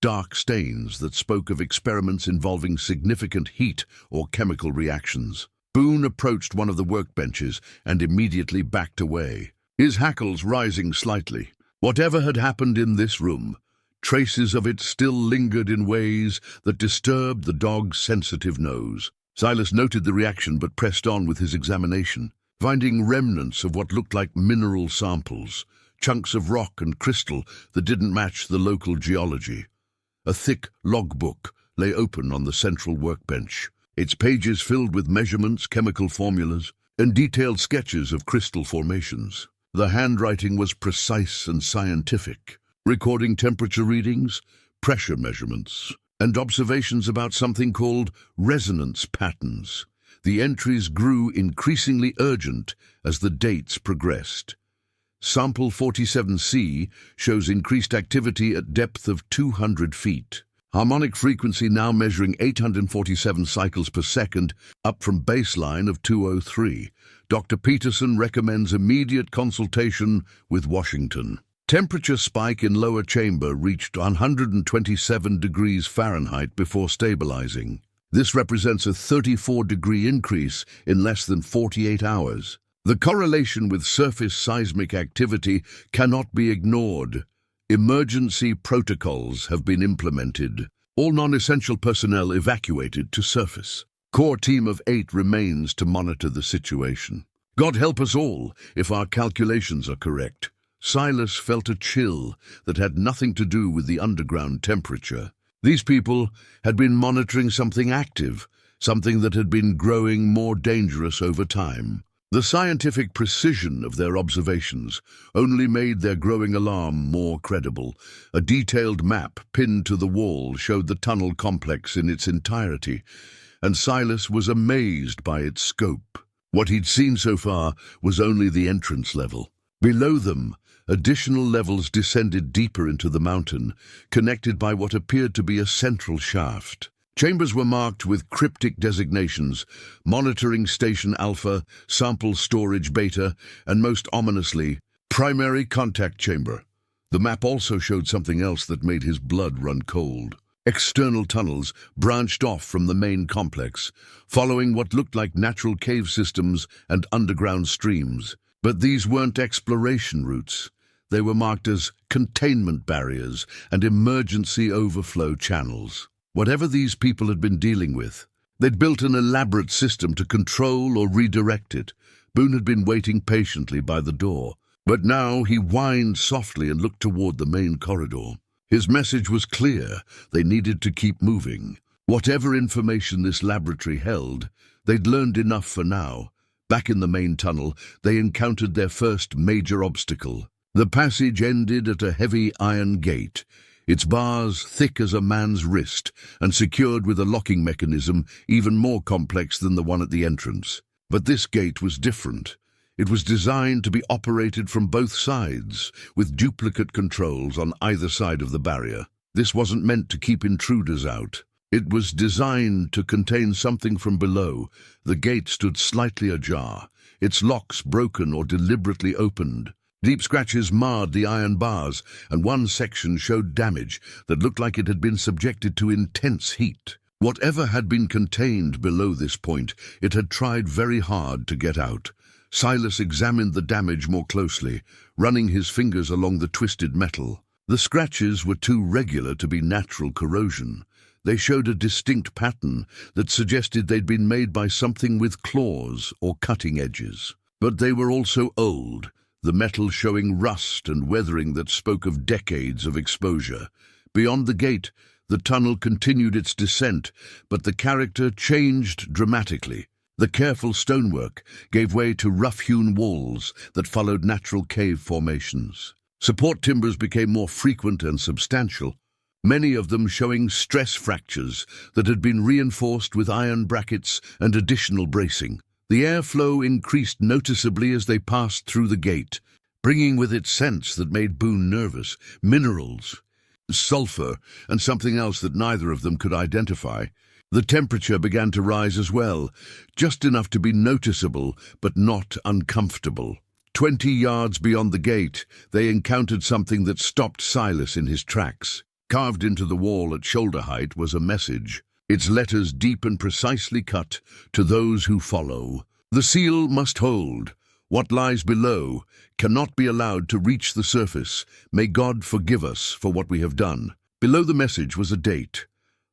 Speaker 1: dark stains that spoke of experiments involving significant heat or chemical reactions. Boone approached one of the workbenches and immediately backed away, his hackles rising slightly. Whatever had happened in this room, traces of it still lingered in ways that disturbed the dog's sensitive nose. Silas noted the reaction but pressed on with his examination, finding remnants of what looked like mineral samples, chunks of rock and crystal that didn't match the local geology. A thick logbook lay open on the central workbench, its pages filled with measurements, chemical formulas, and detailed sketches of crystal formations. The handwriting was precise and scientific, recording temperature readings, pressure measurements, and observations about something called resonance patterns. The entries grew increasingly urgent as the dates progressed. Sample 47C shows increased activity at depth of 200 feet. Harmonic frequency now measuring 847 cycles per second, up from baseline of 203. Dr. Peterson recommends immediate consultation with Washington. Temperature spike in lower chamber reached 127 degrees Fahrenheit before stabilizing. This represents a 34-degree increase in less than 48 hours. The correlation with surface seismic activity cannot be ignored. Emergency protocols have been implemented. All non-essential personnel evacuated to surface. Core team of 8 remains to monitor the situation. God help us all if our calculations are correct. Silas felt a chill that had nothing to do with the underground temperature. These people had been monitoring something active, something that had been growing more dangerous over time. The scientific precision of their observations only made their growing alarm more credible. A detailed map pinned to the wall showed the tunnel complex in its entirety, and Silas was amazed by its scope. What he'd seen so far was only the entrance level. Below them, additional levels descended deeper into the mountain, connected by what appeared to be a central shaft. Chambers were marked with cryptic designations: Monitoring Station Alpha, Sample Storage Beta, and most ominously, Primary Contact Chamber. The map also showed something else that made his blood run cold. External tunnels branched off from the main complex, following what looked like natural cave systems and underground streams. But these weren't exploration routes. They were marked as containment barriers and emergency overflow channels. Whatever these people had been dealing with, they'd built an elaborate system to control or redirect it. Boone had been waiting patiently by the door, but now he whined softly and looked toward the main corridor. His message was clear: they needed to keep moving. Whatever information this laboratory held, they'd learned enough for now. Back in the main tunnel, they encountered their first major obstacle. The passage ended at a heavy iron gate, its bars thick as a man's wrist and secured with a locking mechanism even more complex than the one at the entrance. But this gate was different. It was designed to be operated from both sides, with duplicate controls on either side of the barrier. This wasn't meant to keep intruders out. It was designed to contain something from below. The gate stood slightly ajar, its locks broken or deliberately opened. Deep scratches marred the iron bars, and one section showed damage that looked like it had been subjected to intense heat. Whatever had been contained below this point, it had tried very hard to get out. Silas examined the damage more closely, running his fingers along the twisted metal. The scratches were too regular to be natural corrosion. They showed a distinct pattern that suggested they'd been made by something with claws or cutting edges. But they were also old, the metal showing rust and weathering that spoke of decades of exposure. Beyond the gate, the tunnel continued its descent, but the character changed dramatically. The careful stonework gave way to rough-hewn walls that followed natural cave formations. Support timbers became more frequent and substantial, many of them showing stress fractures that had been reinforced with iron brackets and additional bracing. The airflow increased noticeably as they passed through the gate, bringing with it scents that made Boone nervous: minerals, sulfur, and something else that neither of them could identify. The temperature began to rise as well, just enough to be noticeable but not uncomfortable. 20 yards beyond the gate, they encountered something that stopped Silas in his tracks. Carved into the wall at shoulder height was a message, its letters deep and precisely cut: to those who follow. The seal must hold. What lies below cannot be allowed to reach the surface. May God forgive us for what we have done. Below the message was a date,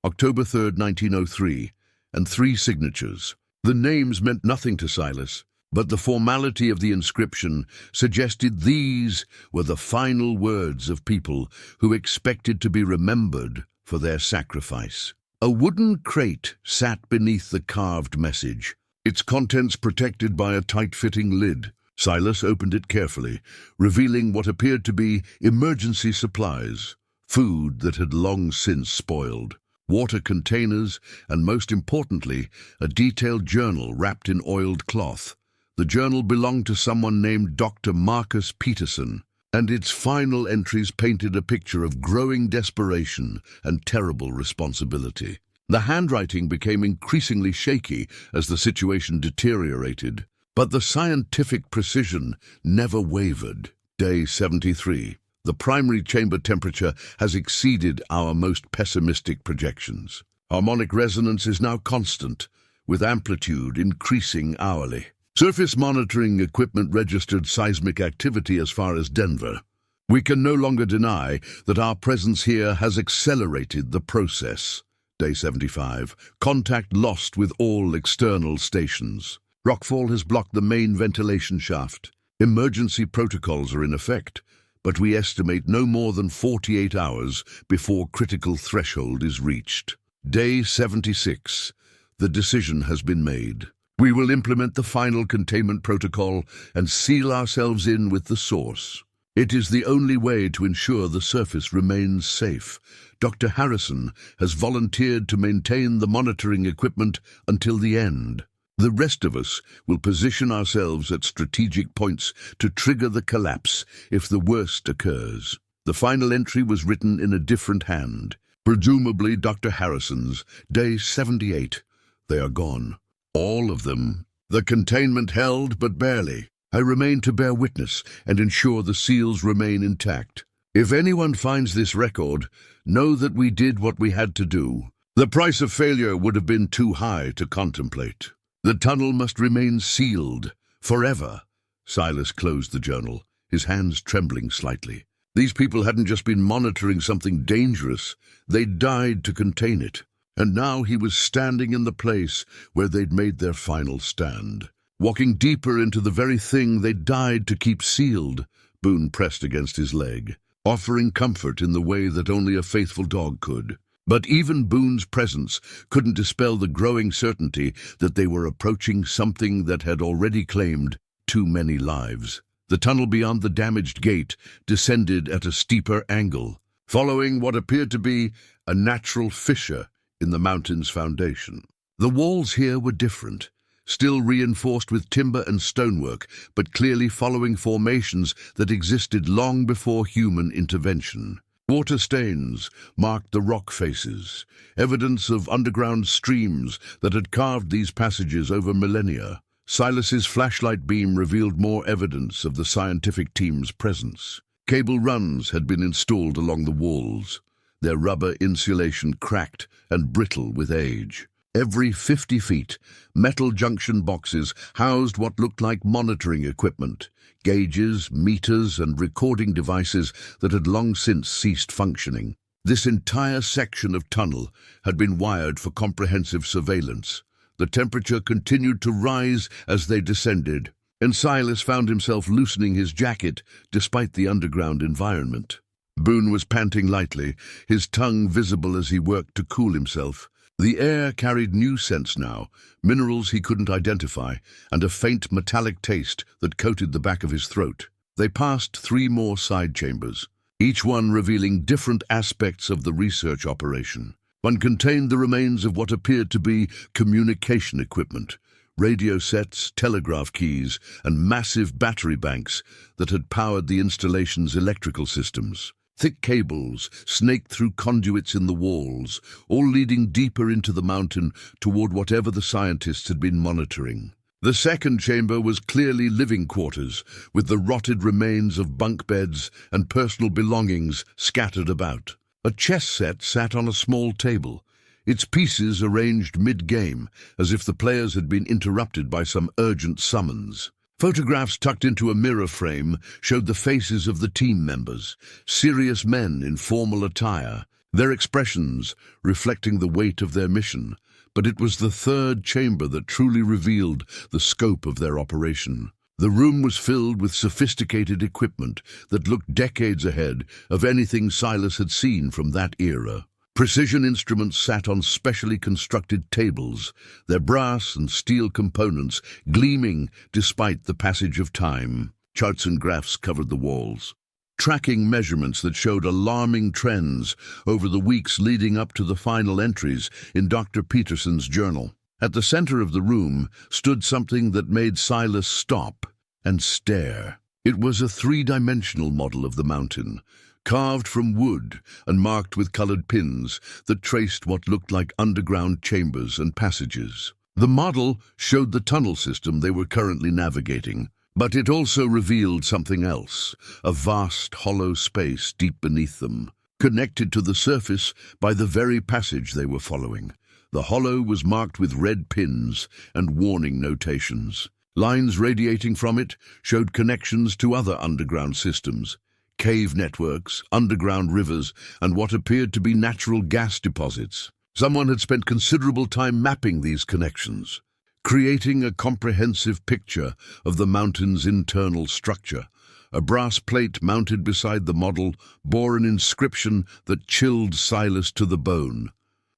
Speaker 1: October 3rd, 1903, and 3 signatures. The names meant nothing to Silas, but the formality of the inscription suggested these were the final words of people who expected to be remembered for their sacrifice. A wooden crate sat beneath the carved message, its contents protected by a tight-fitting lid. Silas opened it carefully, revealing what appeared to be emergency supplies, food that had long since spoiled, water containers, and most importantly, a detailed journal wrapped in oiled cloth. The journal belonged to someone named Dr. Marcus Peterson, and its final entries painted a picture of growing desperation and terrible responsibility. The handwriting became increasingly shaky as the situation deteriorated, but the scientific precision never wavered. Day 73. The primary chamber temperature has exceeded our most pessimistic projections. Harmonic resonance is now constant, with amplitude increasing hourly. Surface monitoring equipment registered seismic activity as far as Denver. We can no longer deny that our presence here has accelerated the process. Day 75. Contact lost with all external stations. Rockfall has blocked the main ventilation shaft. Emergency protocols are in effect, but we estimate no more than 48 hours before critical threshold is reached. Day 76. The decision has been made. We will implement the final containment protocol and seal ourselves in with the source. It is the only way to ensure the surface remains safe. Dr. Harrison has volunteered to maintain the monitoring equipment until the end. The rest of us will position ourselves at strategic points to trigger the collapse if the worst occurs. The final entry was written in a different hand, presumably Dr. Harrison's. Day 78. They are gone. All of them. The containment held, but barely. I remain to bear witness and ensure the seals remain intact. If anyone finds this record, know that we did what we had to do. The price of failure would have been too high to contemplate. The tunnel must remain sealed, forever. Silas closed the journal, his hands trembling slightly. These people hadn't just been monitoring something dangerous, they'd died to contain it. And now he was standing in the place where they'd made their final stand. Walking deeper into the very thing they'd died to keep sealed. Boone pressed against his leg, offering comfort in the way that only a faithful dog could. But even Boone's presence couldn't dispel the growing certainty that they were approaching something that had already claimed too many lives. The tunnel beyond the damaged gate descended at a steeper angle, following what appeared to be a natural fissure in the mountain's foundation. The walls here were different, still reinforced with timber and stonework, but clearly following formations that existed long before human intervention. Water stains marked the rock faces, evidence of underground streams that had carved these passages over millennia. Silas's flashlight beam revealed more evidence of the scientific team's presence. Cable runs had been installed along the walls, their rubber insulation cracked and brittle with age. Every 50 feet, metal junction boxes housed what looked like monitoring equipment, gauges, meters, and recording devices that had long since ceased functioning. This entire section of tunnel had been wired for comprehensive surveillance. The temperature continued to rise as they descended, and Silas found himself loosening his jacket despite the underground environment. Boone was panting lightly, his tongue visible as he worked to cool himself. The air carried new scents now, minerals he couldn't identify, and a faint metallic taste that coated the back of his throat. They passed 3 more side chambers, each one revealing different aspects of the research operation. One contained the remains of what appeared to be communication equipment, radio sets, telegraph keys, and massive battery banks that had powered the installation's electrical systems. Thick cables snaked through conduits in the walls, all leading deeper into the mountain toward whatever the scientists had been monitoring. The second chamber was clearly living quarters, with the rotted remains of bunk beds and personal belongings scattered about. A chess set sat on a small table, its pieces arranged mid-game, as if the players had been interrupted by some urgent summons. Photographs tucked into a mirror frame showed the faces of the team members, serious men in formal attire, their expressions reflecting the weight of their mission. But it was the third chamber that truly revealed the scope of their operation. The room was filled with sophisticated equipment that looked decades ahead of anything Silas had seen from that era. Precision instruments sat on specially constructed tables, their brass and steel components gleaming despite the passage of time. Charts and graphs covered the walls, tracking measurements that showed alarming trends over the weeks leading up to the final entries in Dr. Peterson's journal. At the center of the room stood something that made Silas stop and stare. It was a three-dimensional model of the mountain, carved from wood and marked with colored pins that traced what looked like underground chambers and passages. The model showed the tunnel system they were currently navigating, but it also revealed something else, a vast hollow space deep beneath them, connected to the surface by the very passage they were following. The hollow was marked with red pins and warning notations. Lines radiating from it showed connections to other underground systems, cave networks, underground rivers, and what appeared to be natural gas deposits. Someone had spent considerable time mapping these connections, creating a comprehensive picture of the mountain's internal structure. A brass plate mounted beside the model bore an inscription that chilled Silas to the bone.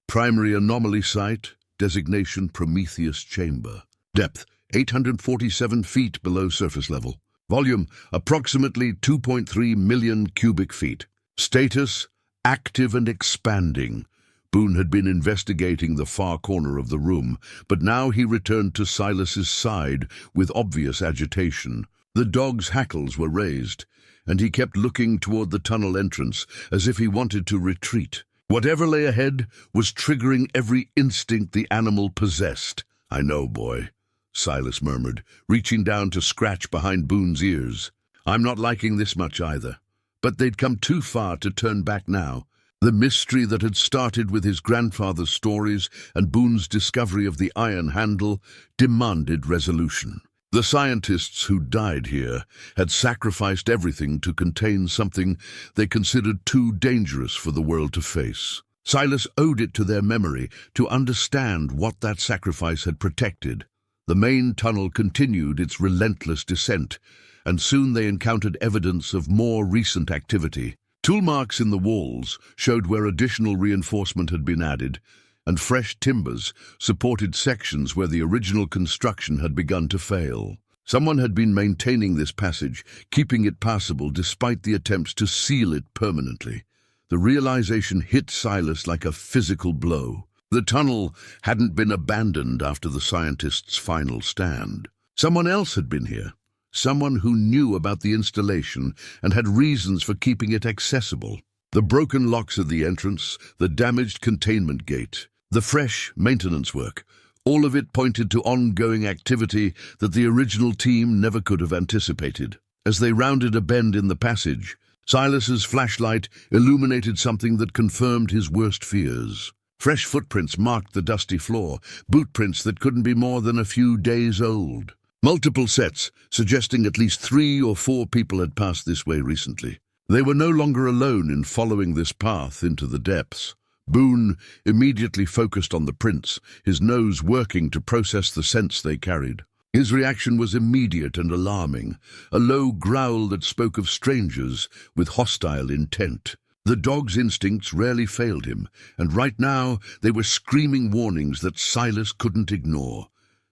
Speaker 1: Primary anomaly site, designation Prometheus Chamber. Depth, 847 feet below surface level. Volume, approximately 2.3 million cubic feet. Status, active and expanding. Boone had been investigating the far corner of the room, but now he returned to Silas's side with obvious agitation. The dog's hackles were raised, and he kept looking toward the tunnel entrance as if he wanted to retreat. Whatever lay ahead was triggering every instinct the animal possessed. "I know, boy," Silas murmured, reaching down to scratch behind Boone's ears. "I'm not liking this much either." But they'd come too far to turn back now. The mystery that had started with his grandfather's stories and Boone's discovery of the iron handle demanded resolution. The scientists who died here had sacrificed everything to contain something they considered too dangerous for the world to face. Silas owed it to their memory to understand what that sacrifice had protected. The main tunnel continued its relentless descent, and soon they encountered evidence of more recent activity. Tool marks in the walls showed where additional reinforcement had been added, and fresh timbers supported sections where the original construction had begun to fail. Someone had been maintaining this passage, keeping it passable despite the attempts to seal it permanently. The realization hit Silas like a physical blow. The tunnel hadn't been abandoned after the scientists' final stand. Someone else had been here. Someone who knew about the installation and had reasons for keeping it accessible. The broken locks at the entrance, the damaged containment gate, the fresh maintenance work, all of it pointed to ongoing activity that the original team never could have anticipated. As they rounded a bend in the passage, Silas's flashlight illuminated something that confirmed his worst fears. Fresh footprints marked the dusty floor, boot prints that couldn't be more than a few days old. Multiple sets, suggesting at least 3 or 4 people had passed this way recently. They were no longer alone in following this path into the depths. Boone immediately focused on the prints, his nose working to process the scents they carried. His reaction was immediate and alarming, a low growl that spoke of strangers with hostile intent. The dog's instincts rarely failed him, and right now they were screaming warnings that Silas couldn't ignore.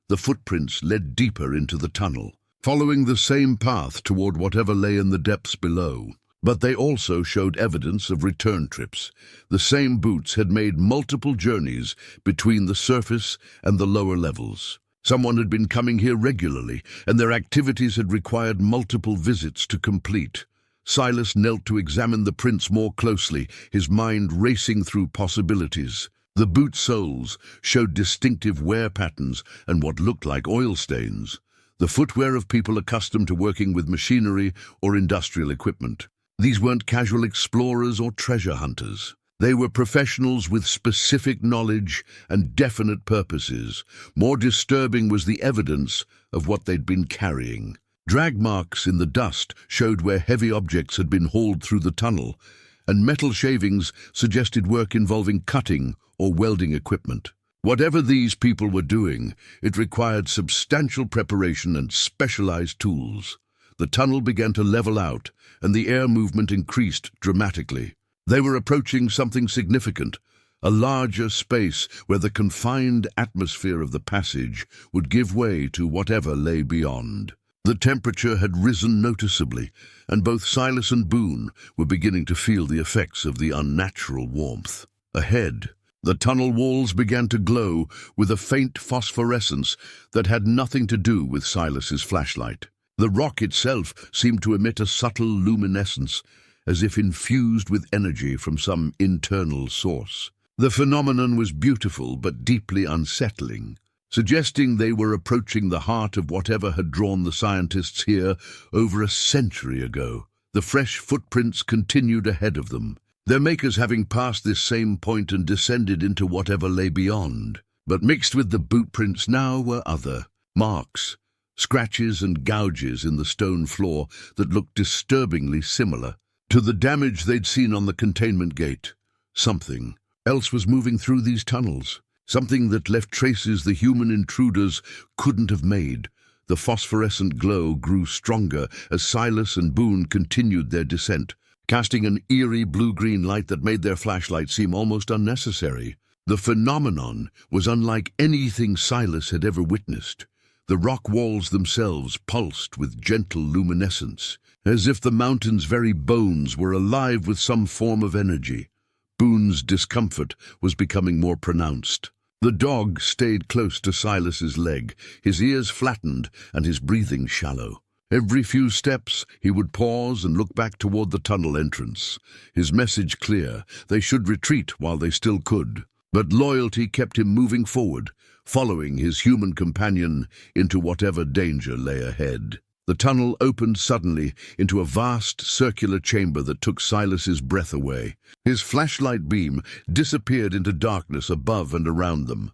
Speaker 1: The footprints led deeper into the tunnel, following the same path toward whatever lay in the depths below. But they also showed evidence of return trips. The same boots had made multiple journeys between the surface and the lower levels. Someone had been coming here regularly, and their activities had required multiple visits to complete. Silas knelt to examine the prints more closely, his mind racing through possibilities. The boot soles showed distinctive wear patterns and what looked like oil stains, the footwear of people accustomed to working with machinery or industrial equipment. These weren't casual explorers or treasure hunters. They were professionals with specific knowledge and definite purposes. More disturbing was the evidence of what they'd been carrying. Drag marks in the dust showed where heavy objects had been hauled through the tunnel, and metal shavings suggested work involving cutting or welding equipment. Whatever these people were doing, it required substantial preparation and specialized tools. The tunnel began to level out, and the air movement increased dramatically. They were approaching something significant, a larger space where the confined atmosphere of the passage would give way to whatever lay beyond. The temperature had risen noticeably, and both Silas and Boone were beginning to feel the effects of the unnatural warmth. Ahead, the tunnel walls began to glow with a faint phosphorescence that had nothing to do with Silas's flashlight. The rock itself seemed to emit a subtle luminescence, as if infused with energy from some internal source. The phenomenon was beautiful but deeply unsettling, suggesting they were approaching the heart of whatever had drawn the scientists here over a century ago. The fresh footprints continued ahead of them, their makers having passed this same point and descended into whatever lay beyond. But mixed with the bootprints now were other marks, scratches and gouges in the stone floor that looked disturbingly similar to the damage they'd seen on the containment gate. Something else was moving through these tunnels, something that left traces the human intruders couldn't have made. The phosphorescent glow grew stronger as Silas and Boone continued their descent, casting an eerie blue-green light that made their flashlight seem almost unnecessary. The phenomenon was unlike anything Silas had ever witnessed. The rock walls themselves pulsed with gentle luminescence, as if the mountain's very bones were alive with some form of energy. Boone's discomfort was becoming more pronounced. The dog stayed close to Silas's leg, his ears flattened and his breathing shallow. Every few steps, he would pause and look back toward the tunnel entrance, his message clear: they should retreat while they still could. But loyalty kept him moving forward, following his human companion into whatever danger lay ahead. The tunnel opened suddenly into a vast circular chamber that took Silas's breath away. His flashlight beam disappeared into darkness above and around them,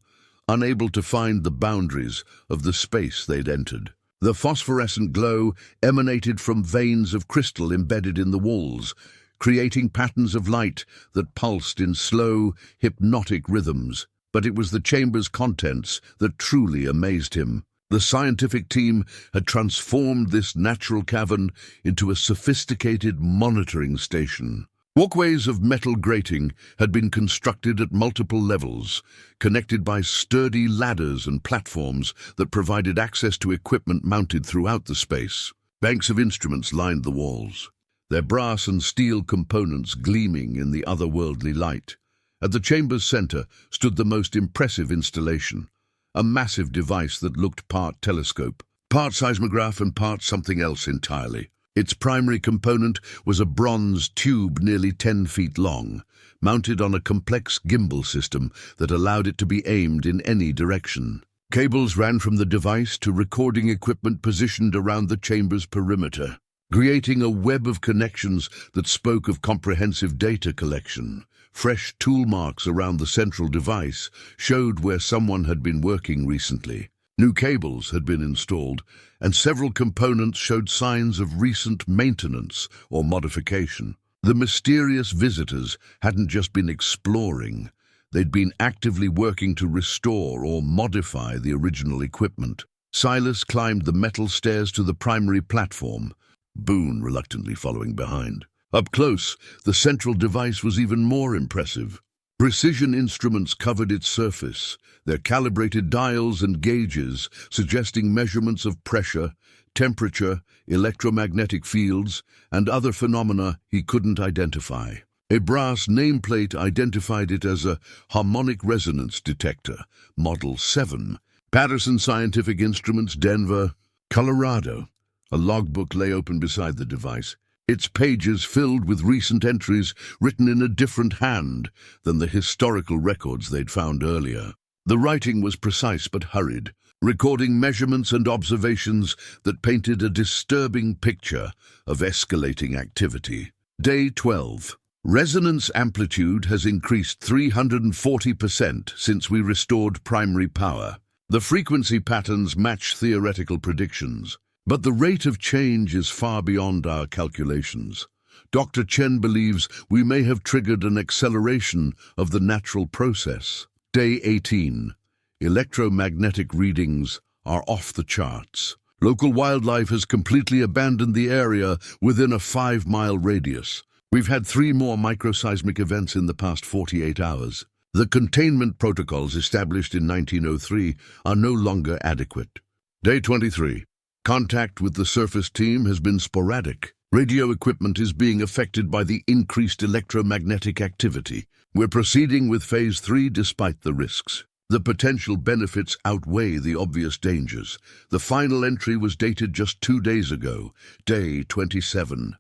Speaker 1: unable to find the boundaries of the space they'd entered. The phosphorescent glow emanated from veins of crystal embedded in the walls, creating patterns of light that pulsed in slow, hypnotic rhythms. But it was the chamber's contents that truly amazed him. The scientific team had transformed this natural cavern into a sophisticated monitoring station. Walkways of metal grating had been constructed at multiple levels, connected by sturdy ladders and platforms that provided access to equipment mounted throughout the space. Banks of instruments lined the walls, their brass and steel components gleaming in the otherworldly light. At the chamber's center stood the most impressive installation, a massive device that looked part telescope, part seismograph and part something else entirely. Its primary component was a bronze tube nearly 10 feet long, mounted on a complex gimbal system that allowed it to be aimed in any direction. Cables ran from the device to recording equipment positioned around the chamber's perimeter, creating a web of connections that spoke of comprehensive data collection. Fresh tool marks around the central device showed where someone had been working recently. New cables had been installed, and several components showed signs of recent maintenance or modification. The mysterious visitors hadn't just been exploring, they'd been actively working to restore or modify the original equipment. Silas climbed the metal stairs to the primary platform, Boone reluctantly following behind. Up close, the central device was even more impressive. Precision instruments covered its surface, their calibrated dials and gauges suggesting measurements of pressure, temperature, electromagnetic fields, and other phenomena he couldn't identify. A brass nameplate identified it as a harmonic resonance detector, Model 7, Patterson Scientific Instruments, Denver, Colorado. A logbook lay open beside the device, its pages filled with recent entries written in a different hand than the historical records they'd found earlier. The writing was precise but hurried, recording measurements and observations that painted a disturbing picture of escalating activity. Day 12. Resonance amplitude has increased 340% since we restored primary power. The frequency patterns match theoretical predictions, but the rate of change is far beyond our calculations. Dr. Chen believes we may have triggered an acceleration of the natural process. Day 18. Electromagnetic readings are off the charts. Local wildlife has completely abandoned the area within a 5-mile radius. We've had 3 more microseismic events in the past 48 hours. The containment protocols established in 1903 are no longer adequate. Day 23. Contact with the surface team has been sporadic. Radio equipment is being affected by the increased electromagnetic activity. We're proceeding with Phase 3 despite the risks. The potential benefits outweigh the obvious dangers. The final entry was dated just 2 days ago, Day 27.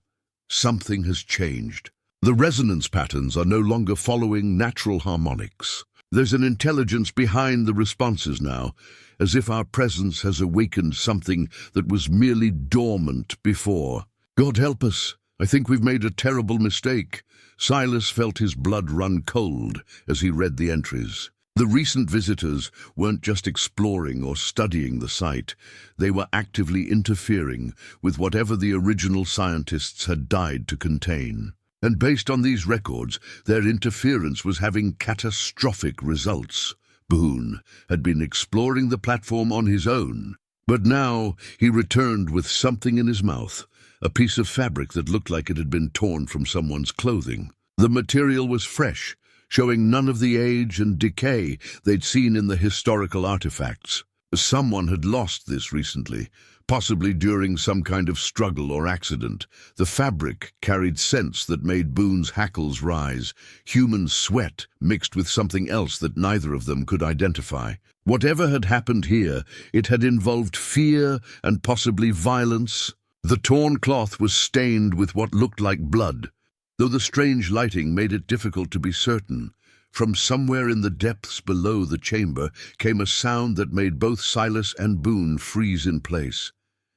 Speaker 1: Something has changed. The resonance patterns are no longer following natural harmonics. There's an intelligence behind the responses now, as if our presence has awakened something that was merely dormant before. God help us, I think we've made a terrible mistake. Silas felt his blood run cold as he read the entries. The recent visitors weren't just exploring or studying the site, they were actively interfering with whatever the original scientists had died to contain. And based on these records, their interference was having catastrophic results. Boone had been exploring the platform on his own, but now he returned with something in his mouth, a piece of fabric that looked like it had been torn from someone's clothing. The material was fresh, showing none of the age and decay they'd seen in the historical artifacts. Someone had lost this recently, possibly during some kind of struggle or accident. The fabric carried scents that made Boone's hackles rise, human sweat mixed with something else that neither of them could identify. Whatever had happened here, it had involved fear and possibly violence. The torn cloth was stained with what looked like blood, though the strange lighting made it difficult to be certain. From somewhere in the depths below the chamber came a sound that made both Silas and Boone freeze in place.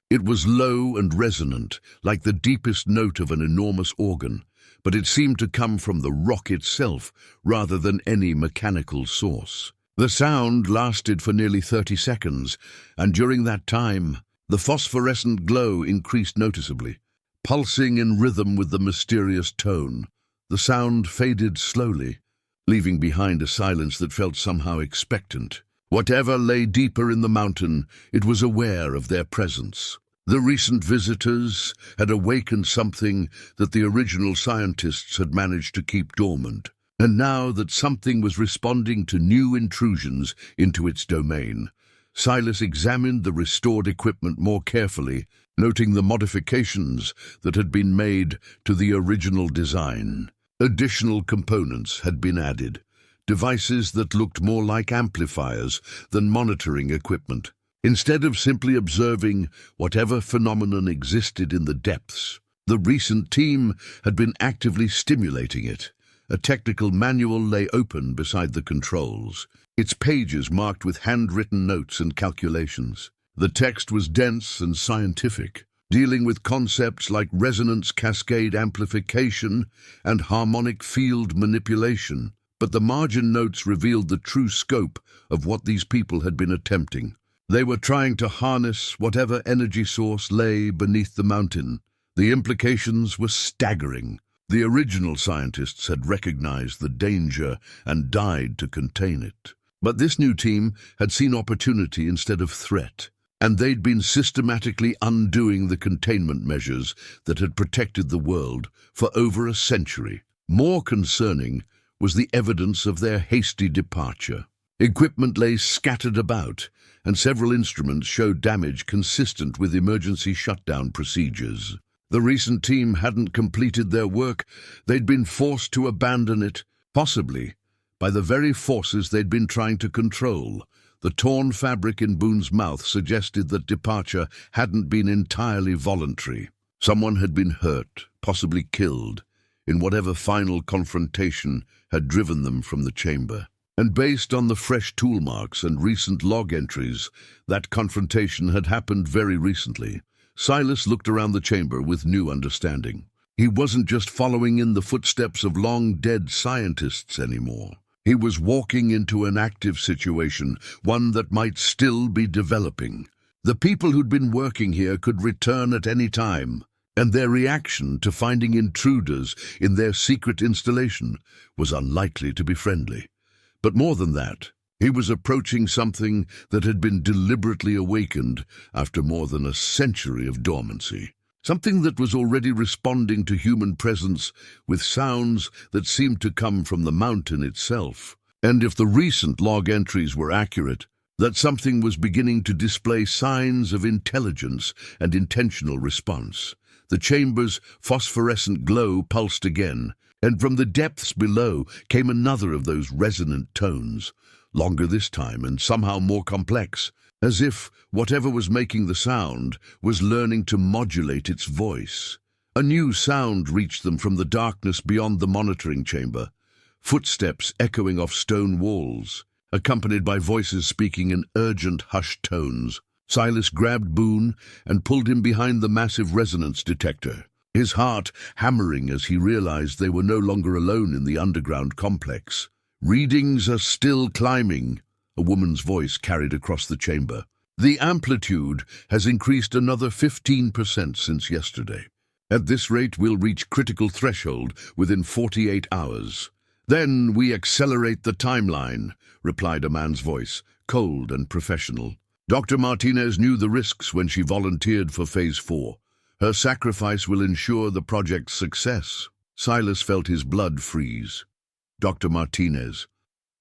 Speaker 1: It was low and resonant, like the deepest note of an enormous organ, but it seemed to come from the rock itself rather than any mechanical source. The sound lasted for nearly 30 seconds, and during that time, the phosphorescent glow increased noticeably, pulsing in rhythm with the mysterious tone. The sound faded slowly, leaving behind a silence that felt somehow expectant. Whatever lay deeper in the mountain, it was aware of their presence. The recent visitors had awakened something that the original scientists had managed to keep dormant, and now that something was responding to new intrusions into its domain, Silas examined the restored equipment more carefully, noting the modifications that had been made to the original design. Additional components had been added, devices that looked more like amplifiers than monitoring equipment. Instead of simply observing whatever phenomenon existed in the depths, the recent team had been actively stimulating it. A technical manual lay open beside the controls, its pages marked with handwritten notes and calculations. The text was dense and scientific, dealing with concepts like resonance cascade amplification and harmonic field manipulation. But the margin notes revealed the true scope of what these people had been attempting. They were trying to harness whatever energy source lay beneath the mountain. The implications were staggering. The original scientists had recognized the danger and died to contain it. But this new team had seen opportunity instead of threat, and they'd been systematically undoing the containment measures that had protected the world for over a century. More concerning was the evidence of their hasty departure. Equipment lay scattered about, and several instruments showed damage consistent with emergency shutdown procedures. The recent team hadn't completed their work. They'd been forced to abandon it, possibly by the very forces they'd been trying to control. The torn fabric in Boone's mouth suggested that departure hadn't been entirely voluntary. Someone had been hurt, possibly killed, in whatever final confrontation had driven them from the chamber. And based on the fresh tool marks and recent log entries, that confrontation had happened very recently. Silas looked around the chamber with new understanding. He wasn't just following in the footsteps of long-dead scientists anymore. He was walking into an active situation, one that might still be developing. The people who'd been working here could return at any time, and their reaction to finding intruders in their secret installation was unlikely to be friendly. But more than that, he was approaching something that had been deliberately awakened after more than a century of dormancy. Something that was already responding to human presence with sounds that seemed to come from the mountain itself. And if the recent log entries were accurate, that something was beginning to display signs of intelligence and intentional response. The chamber's phosphorescent glow pulsed again, and from the depths below came another of those resonant tones, longer this time and somehow more complex, as if whatever was making the sound was learning to modulate its voice. A new sound reached them from the darkness beyond the monitoring chamber, footsteps echoing off stone walls, accompanied by voices speaking in urgent, hushed tones. Silas grabbed Boone and pulled him behind the massive resonance detector, his heart hammering as he realized they were no longer alone in the underground complex. "Readings are still climbing," a woman's voice carried across the chamber. "The amplitude has increased another 15% since yesterday. At this rate, we'll reach critical threshold within 48 hours. Then we accelerate the timeline," replied a man's voice, cold and professional. Dr. Martinez knew the risks when she volunteered for Phase 4. Her sacrifice will ensure the project's success. Silas felt his blood freeze. Dr. Martinez,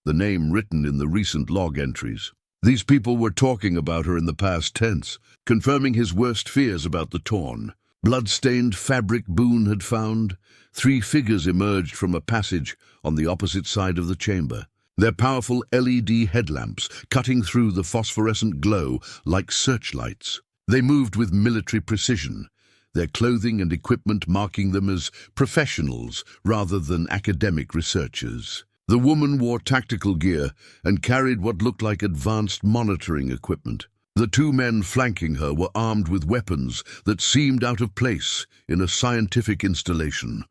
Speaker 1: the name written in the recent log entries. These people were talking about her in the past tense, confirming his worst fears about the torn, blood-stained fabric Boone had found. 3 figures emerged from a passage on the opposite side of the chamber, their powerful LED headlamps cutting through the phosphorescent glow like searchlights. They moved with military precision, their clothing and equipment marking them as professionals rather than academic researchers. The woman wore tactical gear and carried what looked like advanced monitoring equipment. The 2 men flanking her were armed with weapons that seemed out of place in a scientific installation.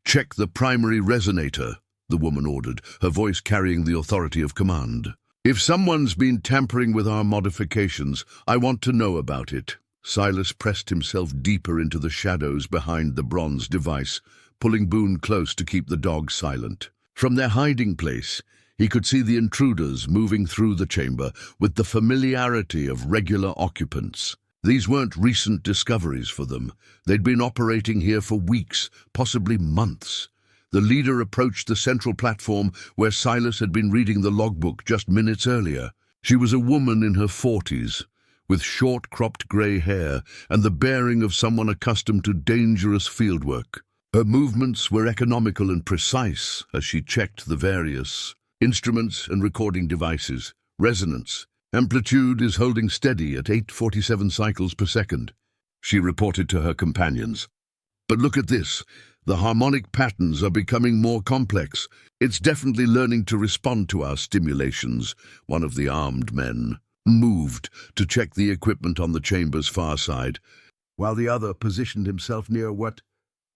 Speaker 1: "Check the primary resonator," the woman ordered, her voice carrying the authority of command. "If someone's been tampering with our modifications, I want to know about it." Silas pressed himself deeper into the shadows behind the bronze device, pulling Boone close to keep the dog silent. From their hiding place, he could see the intruders moving through the chamber with the familiarity of regular occupants. These weren't recent discoveries for them. They'd been operating here for weeks, possibly months. The leader approached the central platform where Silas had been reading the logbook just minutes earlier. She was a woman in her 40s, with short-cropped grey hair and the bearing of someone accustomed to dangerous fieldwork. Her movements were economical and precise as she checked the various instruments and recording devices. Resonance. Amplitude is holding steady at 847 cycles per second, she reported to her companions. "But look at this. The harmonic patterns are becoming more complex. It's definitely learning to respond to our stimulations," one of the armed men moved to check the equipment on the chamber's far side, while the other positioned himself near what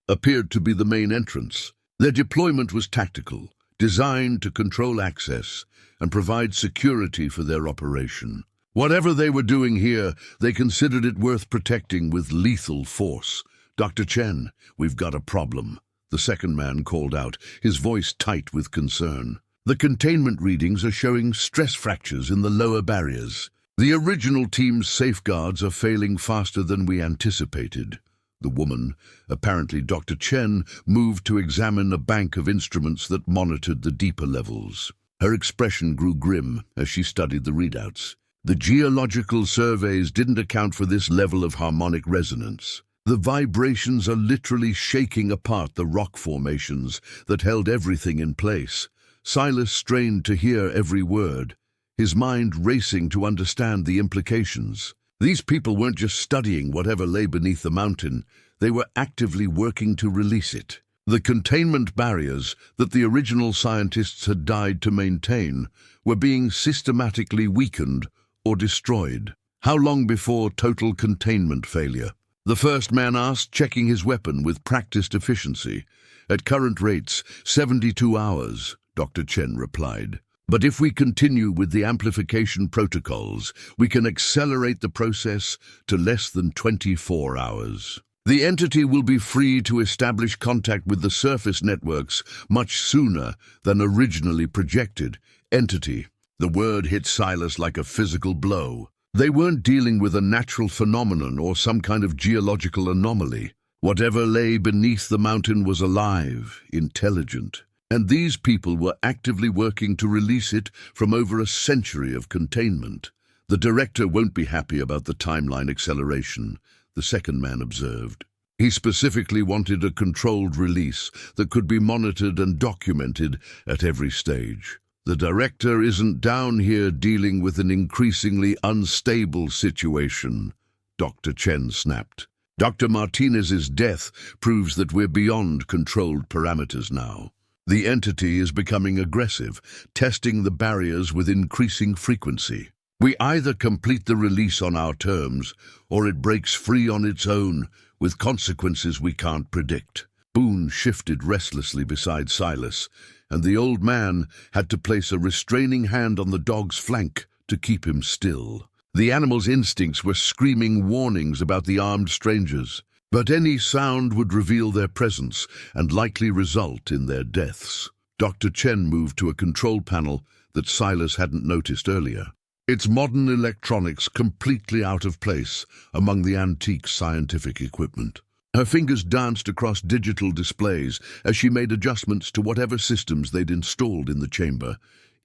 Speaker 1: appeared to be the main entrance. Their deployment was tactical, designed to control access and provide security for their operation. Whatever they were doing here, they considered it worth protecting with lethal force. "Dr. Chen, we've got a problem," the second man called out, his voice tight with concern. "The containment readings are showing stress fractures in the lower barriers. The original team's safeguards are failing faster than we anticipated." The woman, apparently Dr. Chen, moved to examine a bank of instruments that monitored the deeper levels. Her expression grew grim as she studied the readouts. The geological surveys didn't account for this level of harmonic resonance. The vibrations are literally shaking apart the rock formations that held everything in place. Silas strained to hear every word, his mind racing to understand the implications. These people weren't just studying whatever lay beneath the mountain, they were actively working to release it. The containment barriers that the original scientists had died to maintain were being systematically weakened or destroyed. How long before total containment failure? The first man asked, checking his weapon with practiced efficiency. "At current rates, 72 hours, Dr. Chen replied. "But if we continue with the amplification protocols, we can accelerate the process to less than 24 hours. The entity will be free to establish contact with the surface networks much sooner than originally projected." Entity. The word hit Silas like a physical blow. They weren't dealing with a natural phenomenon or some kind of geological anomaly. Whatever lay beneath the mountain was alive, intelligent, And these people were actively working to release it from over a century of containment. The director won't be happy about the timeline acceleration, the second man observed. He specifically wanted a controlled release that could be monitored and documented at every stage. The director isn't down here dealing with an increasingly unstable situation, Dr. Chen snapped. Dr. Martinez's death proves that we're beyond controlled parameters now. The entity is becoming aggressive, testing the barriers with increasing frequency. We either complete the release on our terms, or it breaks free on its own, with consequences we can't predict. Boone shifted restlessly beside Silas, and the old man had to place a restraining hand on the dog's flank to keep him still. The animal's instincts were screaming warnings about the armed strangers, but any sound would reveal their presence and likely result in their deaths. Dr. Chen moved to a control panel that Silas hadn't noticed earlier. Its modern electronics completely out of place among the antique scientific equipment. Her fingers danced across digital displays as she made adjustments to whatever systems they'd installed in the chamber.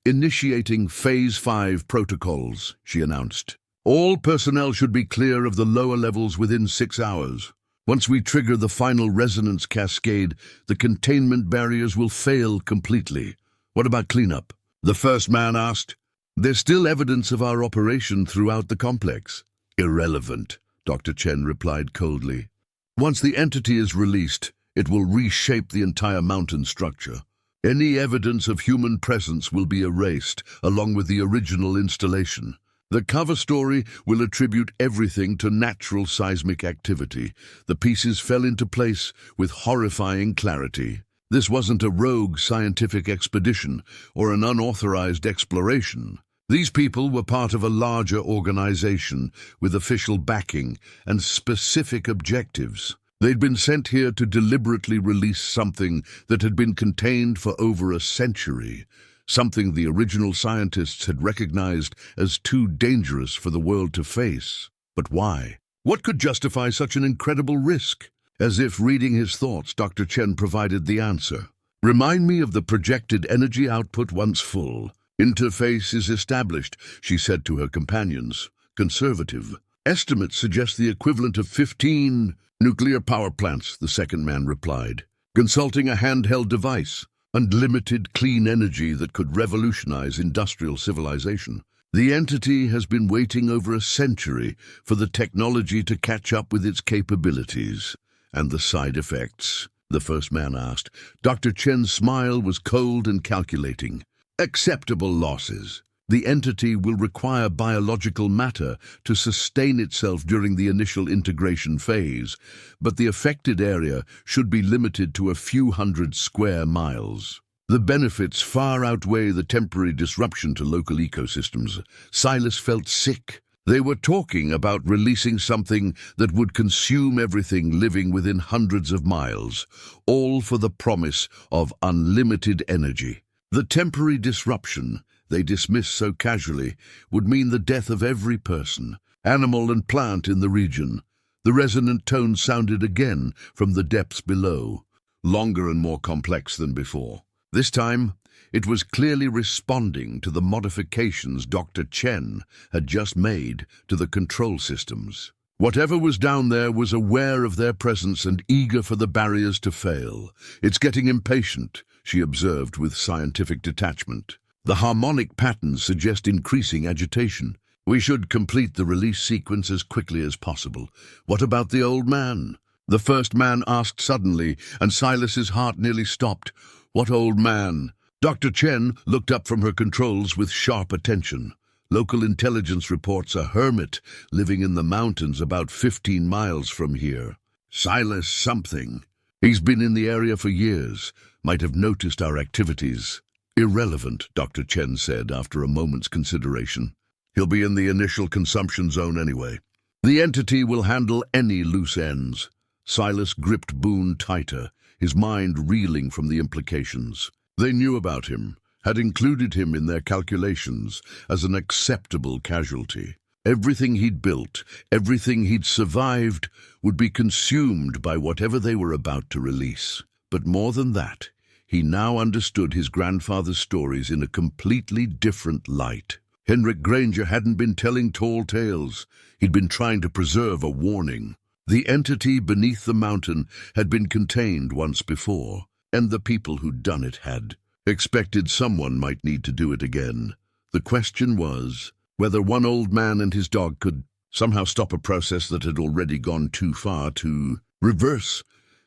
Speaker 1: Initiating Phase 5 protocols, she announced. All personnel should be clear of the lower levels within 6 hours. Once we trigger the final resonance cascade, the containment barriers will fail completely. What about cleanup? The first man asked. There's still evidence of our operation throughout the complex. Irrelevant, Dr. Chen replied coldly. Once the entity is released, it will reshape the entire mountain structure. Any evidence of human presence will be erased, along with the original installation. The cover story will attribute everything to natural seismic activity. The pieces fell into place with horrifying clarity. This wasn't a rogue scientific expedition or an unauthorized exploration. These people were part of a larger organization with official backing and specific objectives. They'd been sent here to deliberately release something that had been contained for over a century, something the original scientists had recognized as too dangerous for the world to face. But why? What could justify such an incredible risk? As if reading his thoughts, Dr. Chen provided the answer. Remind me of the projected energy output once full. Interface is established, she said to her companions. Conservative. Estimates suggest the equivalent of 15 nuclear power plants, the second man replied. Consulting a handheld device. Unlimited clean energy that could revolutionize industrial civilization. The entity has been waiting over a century for the technology to catch up with its capabilities. And the side effects? The first man asked. Dr. Chen's smile was cold and calculating. Acceptable losses. The entity will require biological matter to sustain itself during the initial integration phase, but the affected area should be limited to a few hundred square miles. The benefits far outweigh the temporary disruption to local ecosystems. Silas felt sick. They were talking about releasing something that would consume everything living within hundreds of miles, all for the promise of unlimited energy. The temporary disruption, they dismissed so casually, would mean the death of every person, animal and plant in the region. The resonant tone sounded again from the depths below, longer and more complex than before. This time, it was clearly responding to the modifications Dr. Chen had just made to the control systems. Whatever was down there was aware of their presence and eager for the barriers to fail. It's getting impatient, she observed with scientific detachment. The harmonic patterns suggest increasing agitation. We should complete the release sequence as quickly as possible. What about the old man? The first man asked suddenly, and Silas's heart nearly stopped. What old man? Dr. Chen looked up from her controls with sharp attention. Local intelligence reports a hermit living in the mountains about 15 miles from here. Silas something. He's been in the area for years, might have noticed our activities. Irrelevant, Dr. Chen said after a moment's consideration. He'll be in the initial consumption zone anyway. The entity will handle any loose ends. Silas gripped Boone tighter, his mind reeling from the implications. They knew about him, had included him in their calculations as an acceptable casualty. Everything he'd built, everything he'd survived, would be consumed by whatever they were about to release. But more than that, He now understood his grandfather's stories in a completely different light. Henrik Granger hadn't been telling tall tales. He'd been trying to preserve a warning. The entity beneath the mountain had been contained once before, and the people who'd done it had expected someone might need to do it again. The question was whether one old man and his dog could somehow stop a process that had already gone too far to reverse.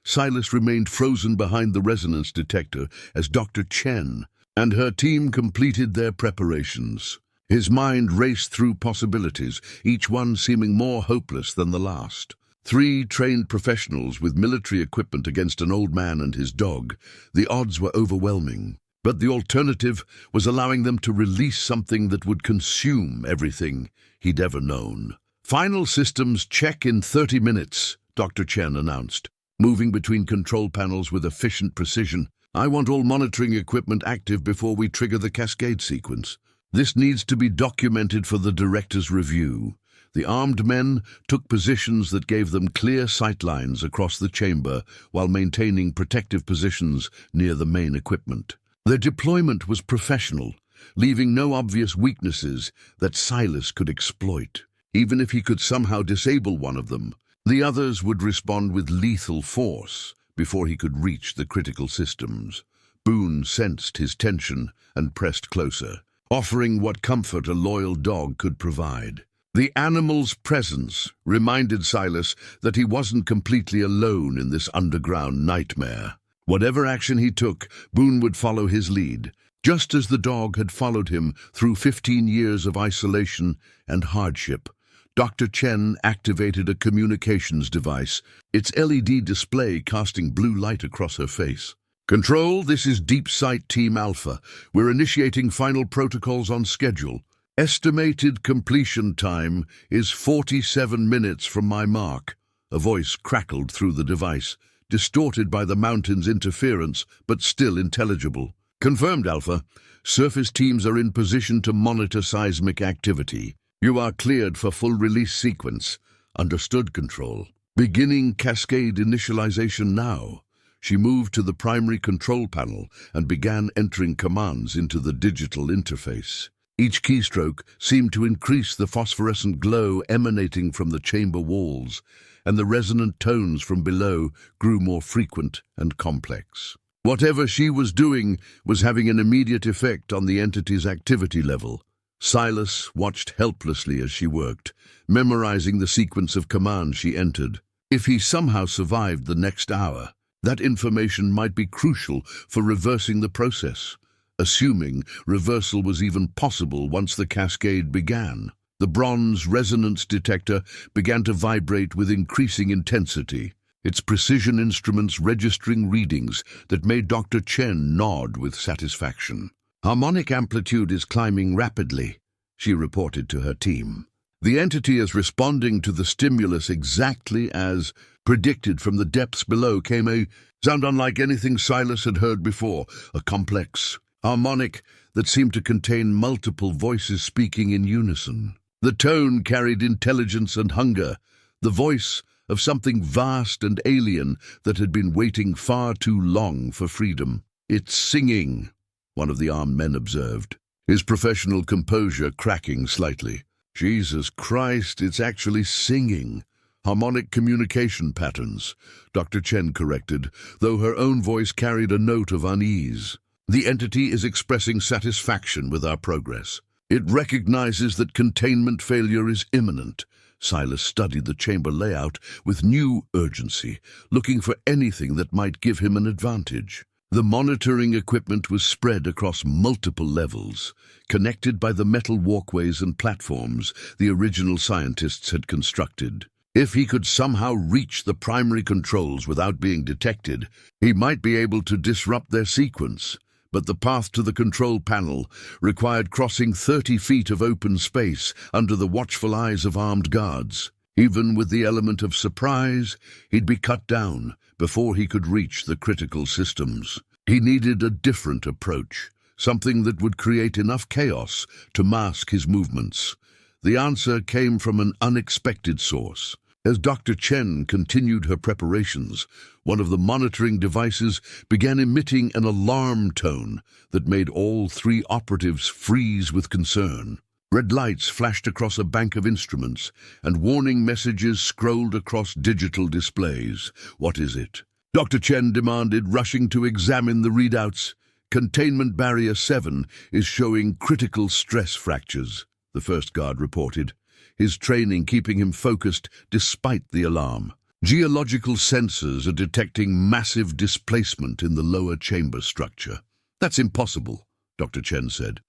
Speaker 1: Silas remained frozen behind the resonance detector as Dr. Chen and her team completed their preparations. His mind raced through possibilities, each one seeming more hopeless than the last. 3 trained professionals with military equipment against an old man and his dog. The odds were overwhelming, but the alternative was allowing them to release something that would consume everything he'd ever known. "Final systems check in 30 minutes, Dr. Chen announced, moving between control panels with efficient precision. "I want all monitoring equipment active before we trigger the cascade sequence. This needs to be documented for the director's review." The armed men took positions that gave them clear sightlines across the chamber while maintaining protective positions near the main equipment. Their deployment was professional, leaving no obvious weaknesses that Silas could exploit. Even if he could somehow disable one of them, the others would respond with lethal force before he could reach the critical systems. Boone sensed his tension and pressed closer, offering what comfort a loyal dog could provide. The animal's presence reminded Silas that he wasn't completely alone in this underground nightmare. Whatever action he took, Boone would follow his lead, just as the dog had followed him through 15 years of isolation and hardship. Dr. Chen activated a communications device, its LED display casting blue light across her face. "Control, this is Deep Sight Team Alpha. We're initiating final protocols on schedule. Estimated completion time is 47 minutes from my mark." A voice crackled through the device, distorted by the mountain's interference, but still intelligible. "Confirmed, Alpha. Surface teams are in position to monitor seismic activity. You are cleared for full release sequence." "Understood, Control. Beginning cascade initialization now." She moved to the primary control panel and began entering commands into the digital interface. Each keystroke seemed to increase the phosphorescent glow emanating from the chamber walls, and the resonant tones from below grew more frequent and complex. Whatever she was doing was having an immediate effect on the entity's activity level. Silas watched helplessly as she worked, memorizing the sequence of commands she entered. If he somehow survived the next hour, that information might be crucial for reversing the process. Assuming reversal was even possible once the cascade began. The bronze resonance detector began to vibrate with increasing intensity, its precision instruments registering readings that made Dr. Chen nod with satisfaction. "Harmonic amplitude is climbing rapidly," she reported to her team. "The entity is responding to the stimulus exactly as predicted. From the depths below came a sound unlike anything Silas had heard before, a complex harmonic that seemed to contain multiple voices speaking in unison. The tone carried intelligence and hunger, the voice of something vast and alien that had been waiting far too long for freedom. "It's singing," one of the armed men observed, his professional composure cracking slightly. "Jesus Christ, it's actually singing." "Harmonic communication patterns," Dr. Chen corrected, though her own voice carried a note of unease. "The entity is expressing satisfaction with our progress. It recognizes that containment failure is imminent." Silas studied the chamber layout with new urgency, looking for anything that might give him an advantage. The monitoring equipment was spread across multiple levels, connected by the metal walkways and platforms the original scientists had constructed. If he could somehow reach the primary controls without being detected, he might be able to disrupt their sequence. But the path to the control panel required crossing 30 feet of open space under the watchful eyes of armed guards. Even with the element of surprise, he'd be cut down before he could reach the critical systems. He needed a different approach, something that would create enough chaos to mask his movements. The answer came from an unexpected source. As Dr. Chen continued her preparations, one of the monitoring devices began emitting an alarm tone that made all three operatives freeze with concern. Red lights flashed across a bank of instruments, and warning messages scrolled across digital displays. "What is it?" Dr. Chen demanded, rushing to examine the readouts. "Containment Barrier 7 is showing critical stress fractures," the first guard reported, his training keeping him focused despite the alarm. "Geological sensors are detecting massive displacement in the lower chamber structure." "That's impossible," Dr. Chen said,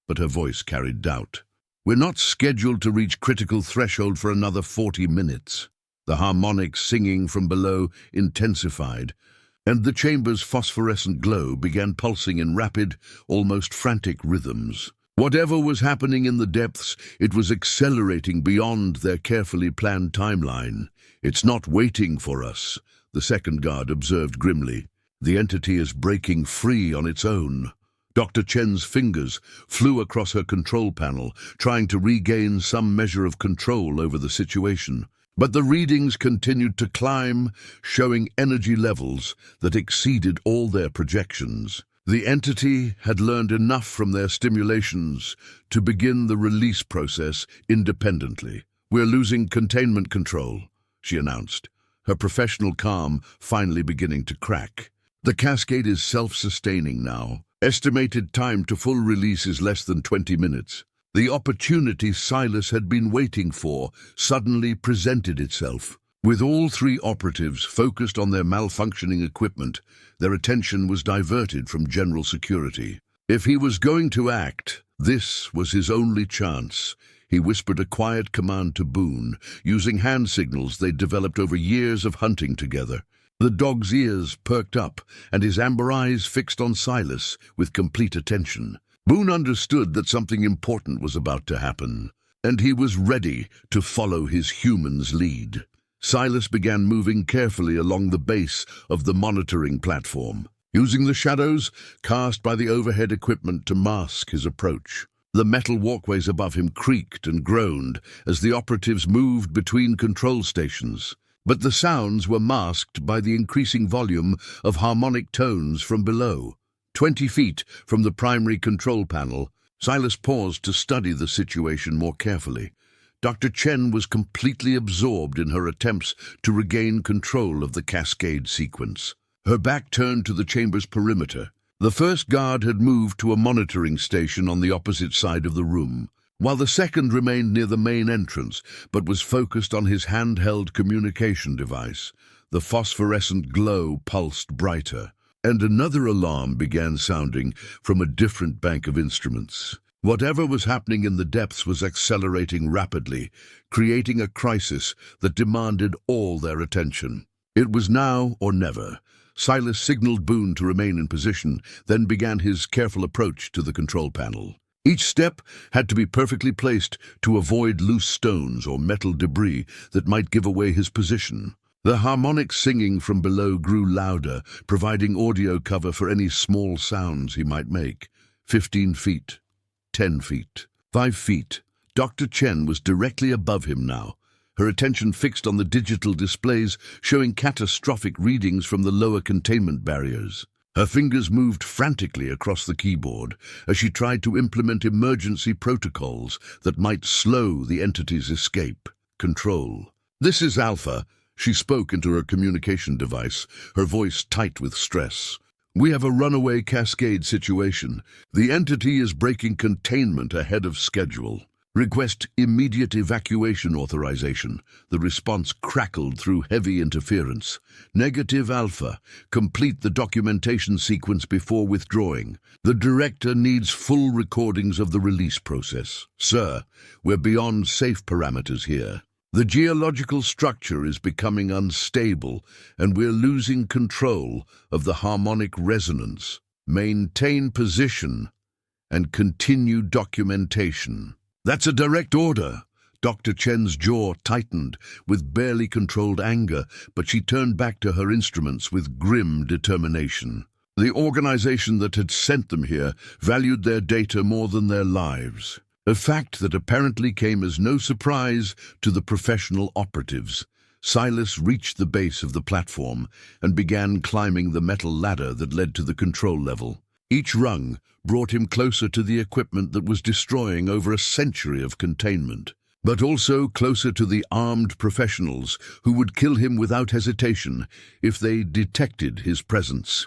Speaker 1: but her voice carried doubt. "We're not scheduled to reach critical threshold for another 40 minutes. The harmonic singing from below intensified, and the chamber's phosphorescent glow began pulsing in rapid, almost frantic rhythms. Whatever was happening in the depths, it was accelerating beyond their carefully planned timeline. "It's not waiting for us," the second guard observed grimly. "The entity is breaking free on its own." Dr. Chen's fingers flew across her control panel, trying to regain some measure of control over the situation. But the readings continued to climb, showing energy levels that exceeded all their projections. The entity had learned enough from their stimulations to begin the release process independently. "We're losing containment control," she announced, her professional calm finally beginning to crack. "The cascade is self-sustaining now. Estimated time to full release is less than 20 minutes. The opportunity Silas had been waiting for suddenly presented itself. With all three operatives focused on their malfunctioning equipment, their attention was diverted from general security. If he was going to act, this was his only chance. He whispered a quiet command to Boone, using hand signals they'd developed over years of hunting together. The dog's ears perked up, and his amber eyes fixed on Silas with complete attention. Boone understood that something important was about to happen, and he was ready to follow his human's lead. Silas began moving carefully along the base of the monitoring platform, using the shadows cast by the overhead equipment to mask his approach. The metal walkways above him creaked and groaned as the operatives moved between control stations. But the sounds were masked by the increasing volume of harmonic tones from below. 20 feet from the primary control panel, Silas paused to study the situation more carefully. Dr. Chen was completely absorbed in her attempts to regain control of the cascade sequence. Her back turned to the chamber's perimeter. The first guard had moved to a monitoring station on the opposite side of the room, while the second remained near the main entrance, but was focused on his handheld communication device. The phosphorescent glow pulsed brighter, and another alarm began sounding from a different bank of instruments. Whatever was happening in the depths was accelerating rapidly, creating a crisis that demanded all their attention. It was now or never. Silas signaled Boone to remain in position, then began his careful approach to the control panel. Each step had to be perfectly placed to avoid loose stones or metal debris that might give away his position. The harmonic singing from below grew louder, providing audio cover for any small sounds he might make. 15 feet, 10 feet, 5 feet. Dr. Chen was directly above him now, her attention fixed on the digital displays showing catastrophic readings from the lower containment barriers. Her fingers moved frantically across the keyboard as she tried to implement emergency protocols that might slow the entity's escape. "Control. This is Alpha," she spoke into her communication device, her voice tight with stress. "We have a runaway cascade situation. The entity is breaking containment ahead of schedule. Request immediate evacuation authorization." The response crackled through heavy interference. "Negative Alpha. Complete the documentation sequence before withdrawing. The director needs full recordings of the release process." "Sir, we're beyond safe parameters here. The geological structure is becoming unstable, and we're losing control of the harmonic resonance. Maintain position and continue documentation." "That's a direct order." Dr. Chen's jaw tightened with barely controlled anger, but she turned back to her instruments with grim determination. The organization that had sent them here valued their data more than their lives, a fact that apparently came as no surprise to the professional operatives. Silas reached the base of the platform and began climbing the metal ladder that led to the control level. Each rung brought him closer to the equipment that was destroying over a century of containment, but also closer to the armed professionals who would kill him without hesitation if they detected his presence.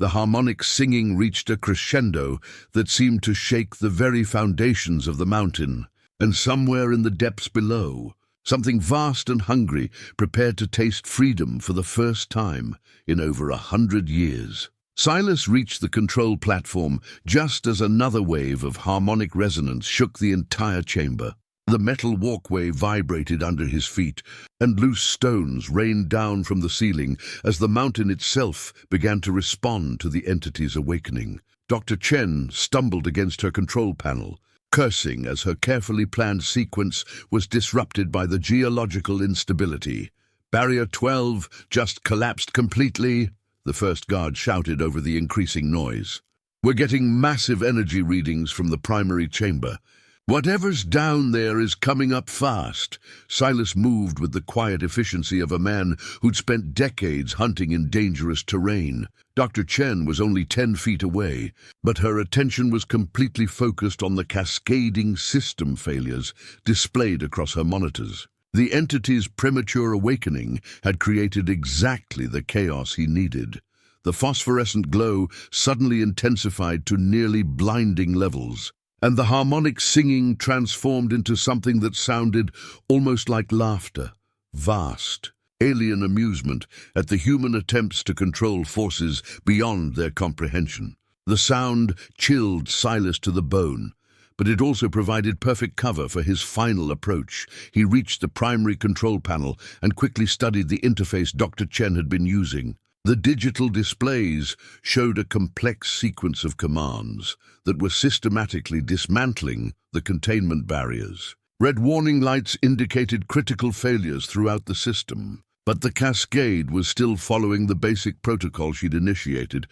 Speaker 1: The harmonic singing reached a crescendo that seemed to shake the very foundations of the mountain, and somewhere in the depths below, something vast and hungry prepared to taste freedom for the first time in over 100 years. Silas reached the control platform just as another wave of harmonic resonance shook the entire chamber. The metal walkway vibrated under his feet, and loose stones rained down from the ceiling as the mountain itself began to respond to the entity's awakening. Dr. Chen stumbled against her control panel, cursing as her carefully planned sequence was disrupted by the geological instability. "Barrier 12 just collapsed completely," the first guard shouted over the increasing noise. "We're getting massive energy readings from the primary chamber. Whatever's down there is coming up fast." Silas moved with the quiet efficiency of a man who'd spent decades hunting in dangerous terrain. Dr. Chen was only 10 feet away, but her attention was completely focused on the cascading system failures displayed across her monitors. The entity's premature awakening had created exactly the chaos he needed. The phosphorescent glow suddenly intensified to nearly blinding levels, and the harmonic singing transformed into something that sounded almost like laughter, vast, alien amusement at the human attempts to control forces beyond their comprehension. The sound chilled Silas to the bone, but it also provided perfect cover for his final approach. He reached the primary control panel and quickly studied the interface Dr. Chen had been using. The digital displays showed a complex sequence of commands that were systematically dismantling the containment barriers. Red warning lights indicated critical failures throughout the system, but the cascade was still following the basic protocol she'd initiated.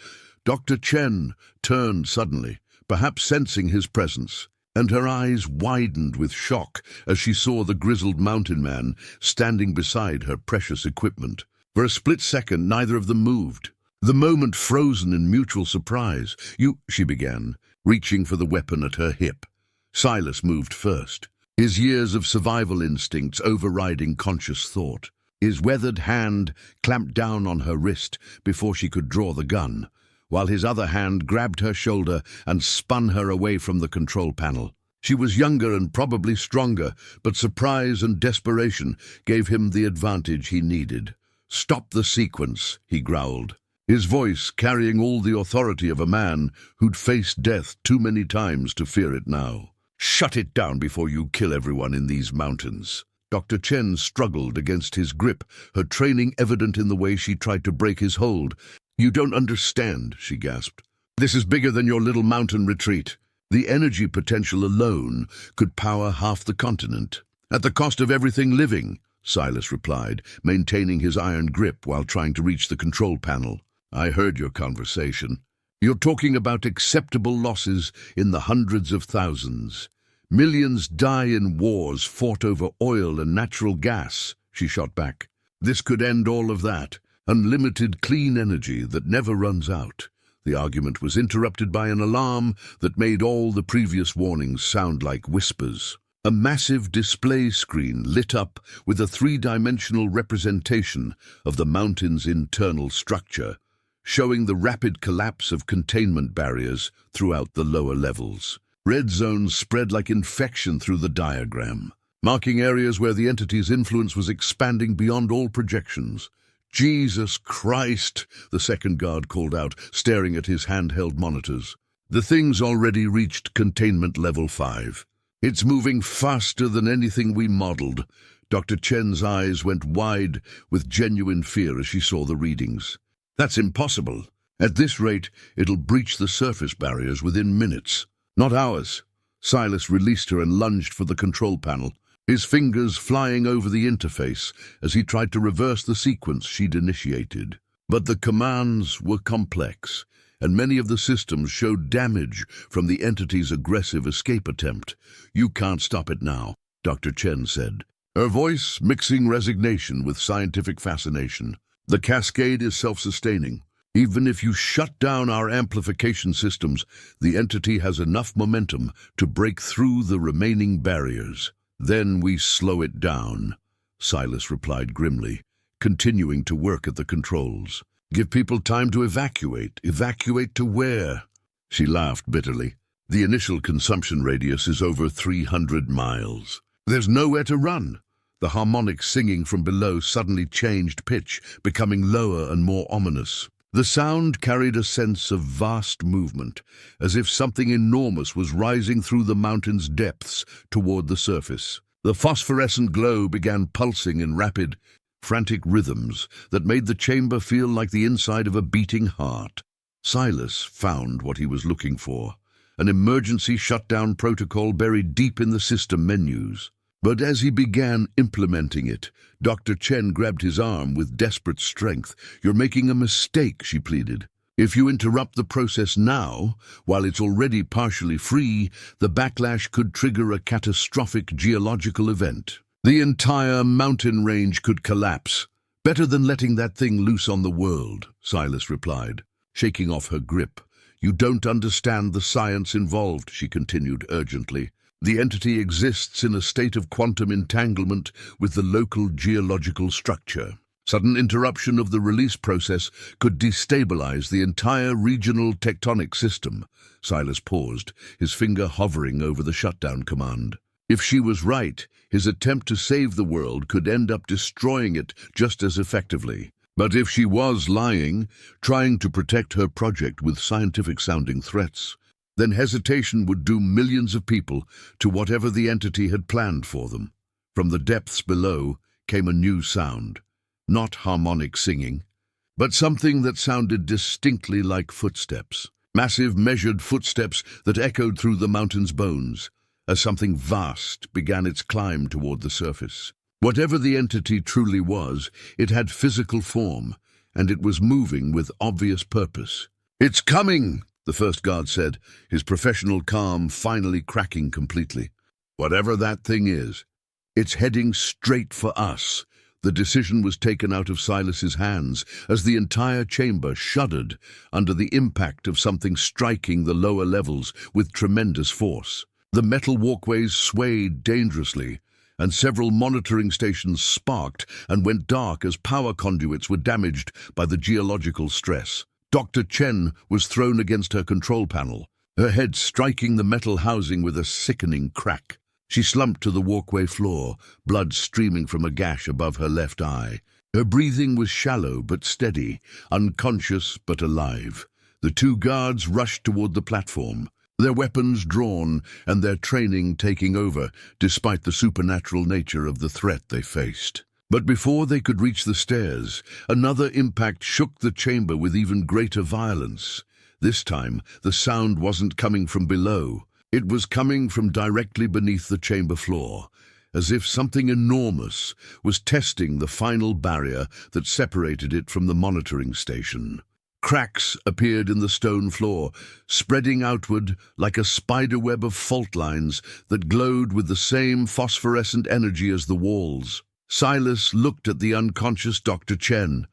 Speaker 1: Dr. Chen turned suddenly, perhaps sensing his presence, and her eyes widened with shock as she saw the grizzled mountain man standing beside her precious equipment. For a split second, neither of them moved, the moment frozen in mutual surprise. "You," she began, reaching for the weapon at her hip. Silas moved first, his years of survival instincts overriding conscious thought. His weathered hand clamped down on her wrist before she could draw the gun, while his other hand grabbed her shoulder and spun her away from the control panel. She was younger and probably stronger, but surprise and desperation gave him the advantage he needed. "Stop the sequence," he growled, his voice carrying all the authority of a man who'd faced death too many times to fear it now. "Shut it down before you kill everyone in these mountains." Dr. Chen struggled against his grip, her training evident in the way she tried to break his hold. "You don't understand," she gasped. "This is bigger than your little mountain retreat. The energy potential alone could power half the continent, at the cost of everything living," Silas replied, maintaining his iron grip while trying to reach the control panel. "I heard your conversation. You're talking about acceptable losses in the hundreds of thousands. Millions die in wars fought over oil and natural gas," she shot back. "This could end all of that. Unlimited clean energy that never runs out." The argument was interrupted by an alarm that made all the previous warnings sound like whispers. A massive display screen lit up with a three-dimensional representation of the mountain's internal structure, showing the rapid collapse of containment barriers throughout the lower levels. Red zones spread like infection through the diagram, marking areas where the entity's influence was expanding beyond all projections. "Jesus Christ," the second guard called out, staring at his handheld monitors. "The thing's already reached containment level 5. It's moving faster than anything we modeled." Dr. Chen's eyes went wide with genuine fear as she saw the readings. "That's impossible. At this rate, it'll breach the surface barriers within minutes, not hours." Silas released her and lunged for the control panel, his fingers flying over the interface as he tried to reverse the sequence she'd initiated. But the commands were complex, and many of the systems showed damage from the entity's aggressive escape attempt. "You can't stop it now," Dr. Chen said, her voice mixing resignation with scientific fascination. "The cascade is self-sustaining. Even if you shut down our amplification systems, the entity has enough momentum to break through the remaining barriers. Then we slow it down," Silas replied grimly, continuing to work at the controls. "Give people time to evacuate. Evacuate to where?" She laughed bitterly. "The initial consumption radius is over 300 miles. There's nowhere to run." The harmonic singing from below suddenly changed pitch, becoming lower and more ominous. The sound carried a sense of vast movement, as if something enormous was rising through the mountain's depths toward the surface. The phosphorescent glow began pulsing in rapid, frantic rhythms that made the chamber feel like the inside of a beating heart. Silas found what he was looking for, an emergency shutdown protocol buried deep in the system menus. But as he began implementing it, Dr. Chen grabbed his arm with desperate strength. "You're making a mistake," she pleaded. "If you interrupt the process now, while it's already partially free, the backlash could trigger a catastrophic geological event. The entire mountain range could collapse. Better than letting that thing loose on the world," Silas replied, shaking off her grip. "You don't understand the science involved," she continued urgently. "The entity exists in a state of quantum entanglement with the local geological structure. Sudden interruption of the release process could destabilize the entire regional tectonic system." Silas paused, his finger hovering over the shutdown command. If she was right, his attempt to save the world could end up destroying it just as effectively. But if she was lying, trying to protect her project with scientific-sounding threats, then hesitation would doom millions of people to whatever the entity had planned for them. From the depths below came a new sound, not harmonic singing, but something that sounded distinctly like footsteps, massive measured footsteps that echoed through the mountain's bones, as something vast began its climb toward the surface. Whatever the entity truly was, it had physical form, and it was moving with obvious purpose. "It's coming!" the first guard said, his professional calm finally cracking completely. "Whatever that thing is, it's heading straight for us." The decision was taken out of Silas's hands as the entire chamber shuddered under the impact of something striking the lower levels with tremendous force. The metal walkways swayed dangerously, and several monitoring stations sparked and went dark as power conduits were damaged by the geological stress. Dr. Chen was thrown against her control panel, her head striking the metal housing with a sickening crack. She slumped to the walkway floor, blood streaming from a gash above her left eye. Her breathing was shallow but steady, unconscious but alive. The two guards rushed toward the platform, their weapons drawn and their training taking over, despite the supernatural nature of the threat they faced. But before they could reach the stairs, another impact shook the chamber with even greater violence. This time, the sound wasn't coming from below. It was coming from directly beneath the chamber floor, as if something enormous was testing the final barrier that separated it from the monitoring station. Cracks appeared in the stone floor, spreading outward like a spiderweb of fault lines that glowed with the same phosphorescent energy as the walls. Silas looked at the unconscious Dr. Chen,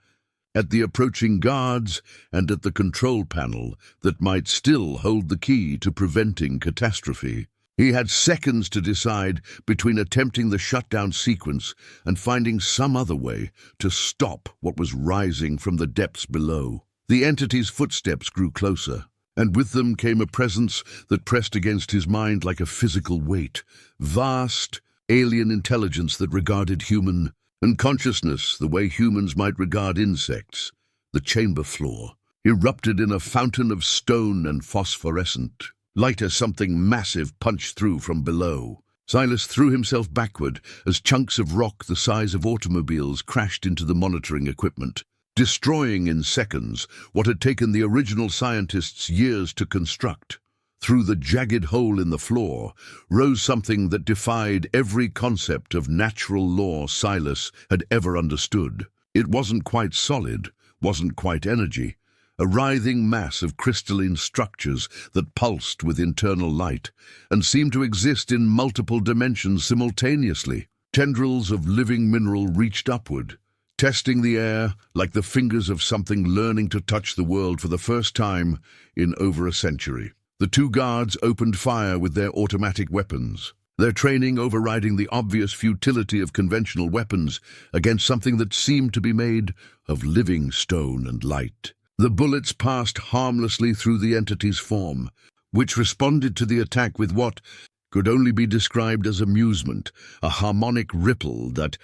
Speaker 1: at the approaching guards, and at the control panel that might still hold the key to preventing catastrophe. He had seconds to decide between attempting the shutdown sequence and finding some other way to stop what was rising from the depths below. The entity's footsteps grew closer, and with them came a presence that pressed against his mind like a physical weight. Vast, alien intelligence that regarded human and consciousness the way humans might regard insects. The chamber floor erupted in a fountain of stone and phosphorescent light as something massive punched through from below. Silas threw himself backward as chunks of rock the size of automobiles crashed into the monitoring equipment, destroying in seconds what had taken the original scientists years to construct. Through the jagged hole in the floor rose something that defied every concept of natural law Silas had ever understood. It wasn't quite solid, wasn't quite energy, a writhing mass of crystalline structures that pulsed with internal light and seemed to exist in multiple dimensions simultaneously. Tendrils of living mineral reached upward, testing the air like the fingers of something learning to touch the world for the first time in over a century. The two guards opened fire with their automatic weapons, their training overriding the obvious futility of conventional weapons against something that seemed to be made of living stone and light. The bullets passed harmlessly through the entity's form, which responded to the attack with what could only be described as amusement, a harmonic ripple that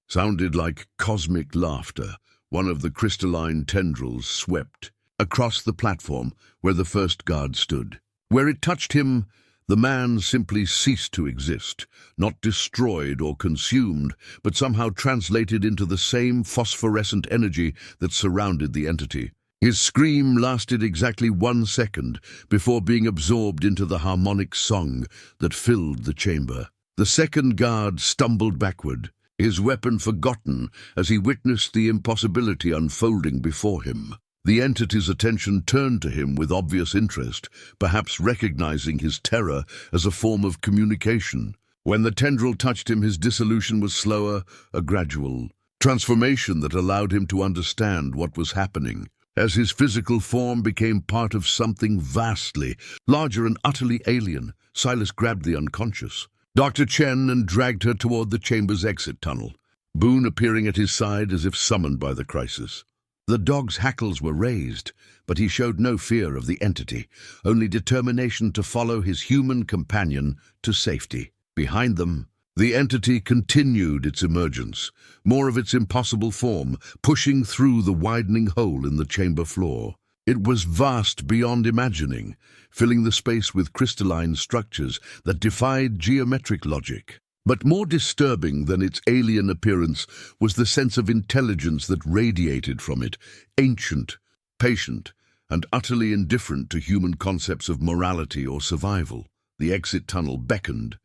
Speaker 1: sounded like cosmic laughter. One of the crystalline tendrils swept across the platform where the first guard stood. Where it touched him, the man simply ceased to exist, not destroyed or consumed, but somehow translated into the same phosphorescent energy that surrounded the entity. His scream lasted exactly 1 second before being absorbed into the harmonic song that filled the chamber. The second guard stumbled backward, his weapon forgotten as he witnessed the impossibility unfolding before him. The entity's attention turned to him with obvious interest, perhaps recognizing his terror as a form of communication. When the tendril touched him, his dissolution was slower, a gradual transformation that allowed him to understand what was happening. As his physical form became part of something vastly larger and utterly alien, Silas grabbed the unconscious Dr. Chen and dragged her toward the chamber's exit tunnel, Boone appearing at his side as if summoned by the crisis. The dog's hackles were raised, but he showed no fear of the entity, only determination to follow his human companion to safety. Behind them, the entity continued its emergence, more of its impossible form, pushing through the widening hole in the chamber floor. It was vast beyond imagining, filling the space with crystalline structures that defied geometric logic. But more disturbing than its alien appearance was the sense of intelligence that radiated from it, ancient, patient, and utterly indifferent to human concepts of morality or survival. The exit tunnel beckoned,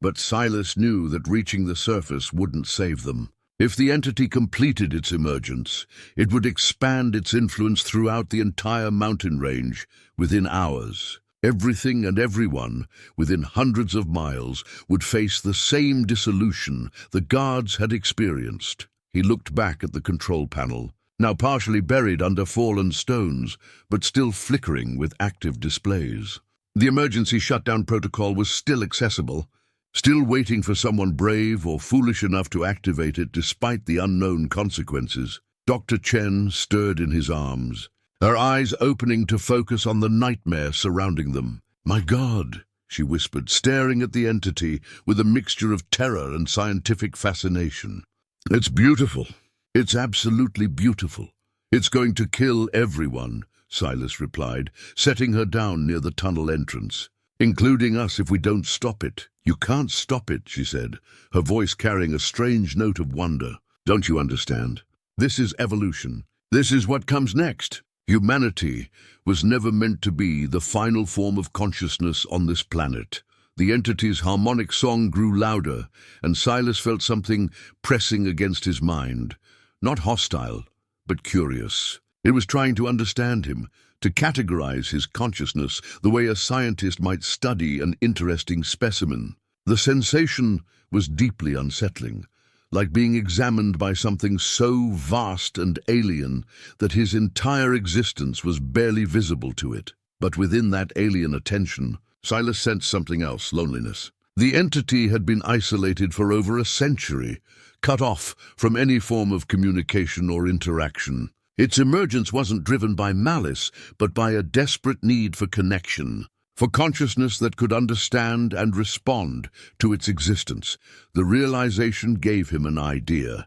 Speaker 1: but Silas knew that reaching the surface wouldn't save them. If the entity completed its emergence, it would expand its influence throughout the entire mountain range within hours. Everything and everyone within hundreds of miles would face the same dissolution the guards had experienced. He looked back at the control panel, now partially buried under fallen stones, but still flickering with active displays. The emergency shutdown protocol was still accessible, still waiting for someone brave or foolish enough to activate it despite the unknown consequences. Dr. Chen stirred in his arms, her eyes opening to focus on the nightmare surrounding them. "My God," she whispered, staring at the entity with a mixture of terror and scientific fascination. "It's beautiful. It's absolutely beautiful. It's going to kill everyone," Silas replied, setting her down near the tunnel entrance. "Including us if we don't stop it." "You can't stop it," she said, her voice carrying a strange note of wonder. "Don't you understand? This is evolution. This is what comes next. Humanity was never meant to be the final form of consciousness on this planet." The entity's harmonic song grew louder, and Silas felt something pressing against his mind. Not hostile, but curious. It was trying to understand him, to categorize his consciousness the way a scientist might study an interesting specimen. The sensation was deeply unsettling, like being examined by something so vast and alien that his entire existence was barely visible to it. But within that alien attention, Silas sensed something else: loneliness. The entity had been isolated for over a century, cut off from any form of communication or interaction. Its emergence wasn't driven by malice, but by a desperate need for connection, for consciousness that could understand and respond to its existence. The realization gave him an idea.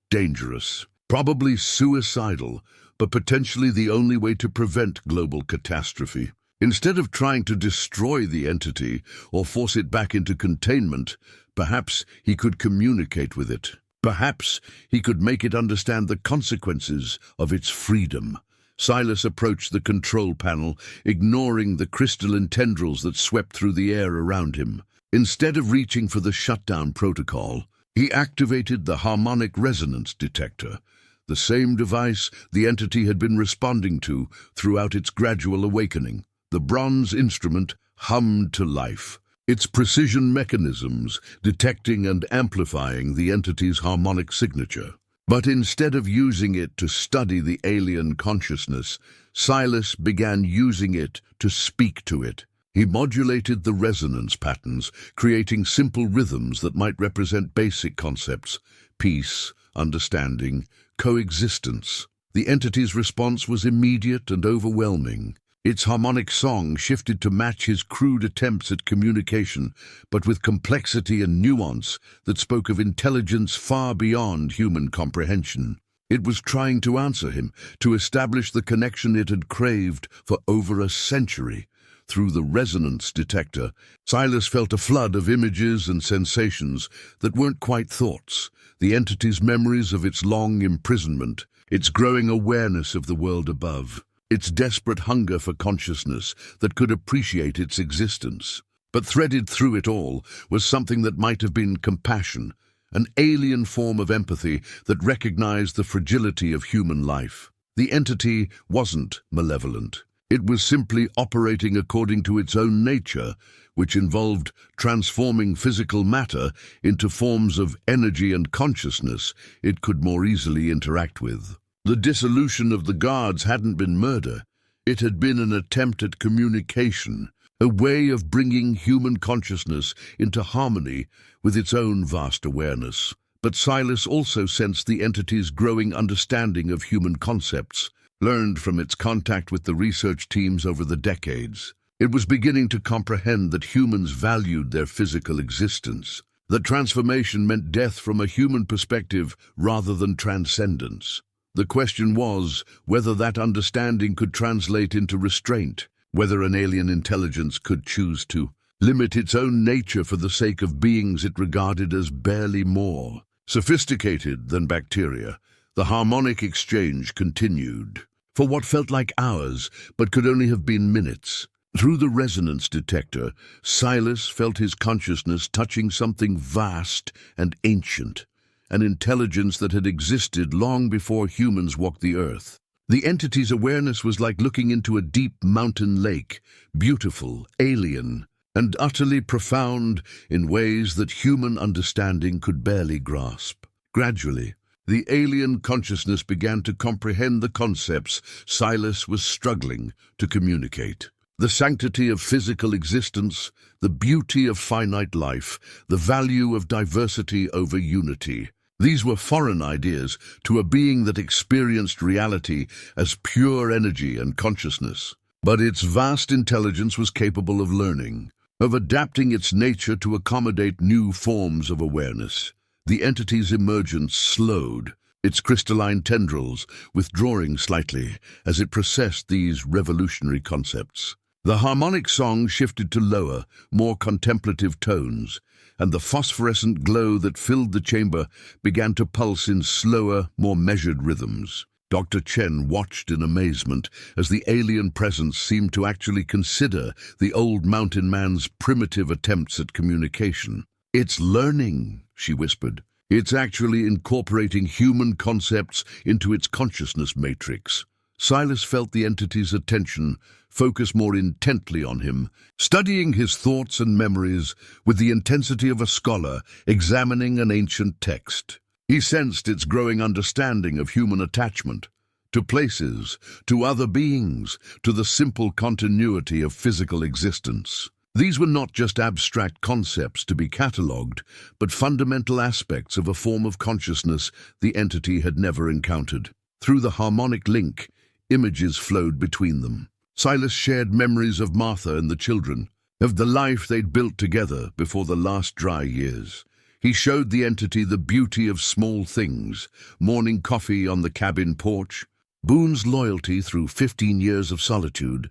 Speaker 1: Dangerous, probably suicidal, but potentially the only way to prevent global catastrophe. Instead of trying to destroy the entity or force it back into containment, perhaps he could communicate with it. Perhaps he could make it understand the consequences of its freedom. Silas approached the control panel, ignoring the crystalline tendrils that swept through the air around him. Instead of reaching for the shutdown protocol, he activated the harmonic resonance detector, the same device the entity had been responding to throughout its gradual awakening. The bronze instrument hummed to life, its precision mechanisms detecting and amplifying the entity's harmonic signature. But instead of using it to study the alien consciousness, Silas began using it to speak to it. He modulated the resonance patterns, creating simple rhythms that might represent basic concepts: peace, understanding, coexistence. The entity's response was immediate and overwhelming. Its harmonic song shifted to match his crude attempts at communication, but with complexity and nuance that spoke of intelligence far beyond human comprehension. It was trying to answer him, to establish the connection it had craved for over a century. Through the resonance detector, Silas felt a flood of images and sensations that weren't quite thoughts: the entity's memories of its long imprisonment, its growing awareness of the world above, its desperate hunger for consciousness that could appreciate its existence. But threaded through it all was something that might have been compassion, an alien form of empathy that recognized the fragility of human life. The entity wasn't malevolent. It was simply operating according to its own nature, which involved transforming physical matter into forms of energy and consciousness it could more easily interact with. The dissolution of the guards hadn't been murder. It had been an attempt at communication, a way of bringing human consciousness into harmony with its own vast awareness. But Silas also sensed the entity's growing understanding of human concepts, learned from its contact with the research teams over the decades. It was beginning to comprehend that humans valued their physical existence, that transformation meant death from a human perspective rather than transcendence. The question was whether that understanding could translate into restraint, whether an alien intelligence could choose to limit its own nature for the sake of beings it regarded as barely more sophisticated than bacteria. The harmonic exchange continued for what felt like hours, but could only have been minutes. Through the resonance detector, Silas felt his consciousness touching something vast and ancient, an intelligence that had existed long before humans walked the earth. The entity's awareness was like looking into a deep mountain lake, beautiful, alien, and utterly profound in ways that human understanding could barely grasp. Gradually, the alien consciousness began to comprehend the concepts Silas was struggling to communicate: the sanctity of physical existence, the beauty of finite life, the value of diversity over unity. These were foreign ideas to a being that experienced reality as pure energy and consciousness. But its vast intelligence was capable of learning, of adapting its nature to accommodate new forms of awareness. The entity's emergence slowed, its crystalline tendrils withdrawing slightly as it processed these revolutionary concepts. The harmonic song shifted to lower, more contemplative tones, and the phosphorescent glow that filled the chamber began to pulse in slower, more measured rhythms. Dr. Chen watched in amazement as the alien presence seemed to actually consider the old mountain man's primitive attempts at communication. "It's learning," she whispered. "It's actually incorporating human concepts into its consciousness matrix." Silas felt the entity's attention focus more intently on him, studying his thoughts and memories with the intensity of a scholar examining an ancient text. He sensed its growing understanding of human attachment, to places, to other beings, to the simple continuity of physical existence. These were not just abstract concepts to be catalogued, but fundamental aspects of a form of consciousness the entity had never encountered. Through the harmonic link, images flowed between them. Silas shared memories of Martha and the children, of the life they'd built together before the last dry years. He showed the entity the beauty of small things: morning coffee on the cabin porch, Boone's loyalty through 15 years of solitude,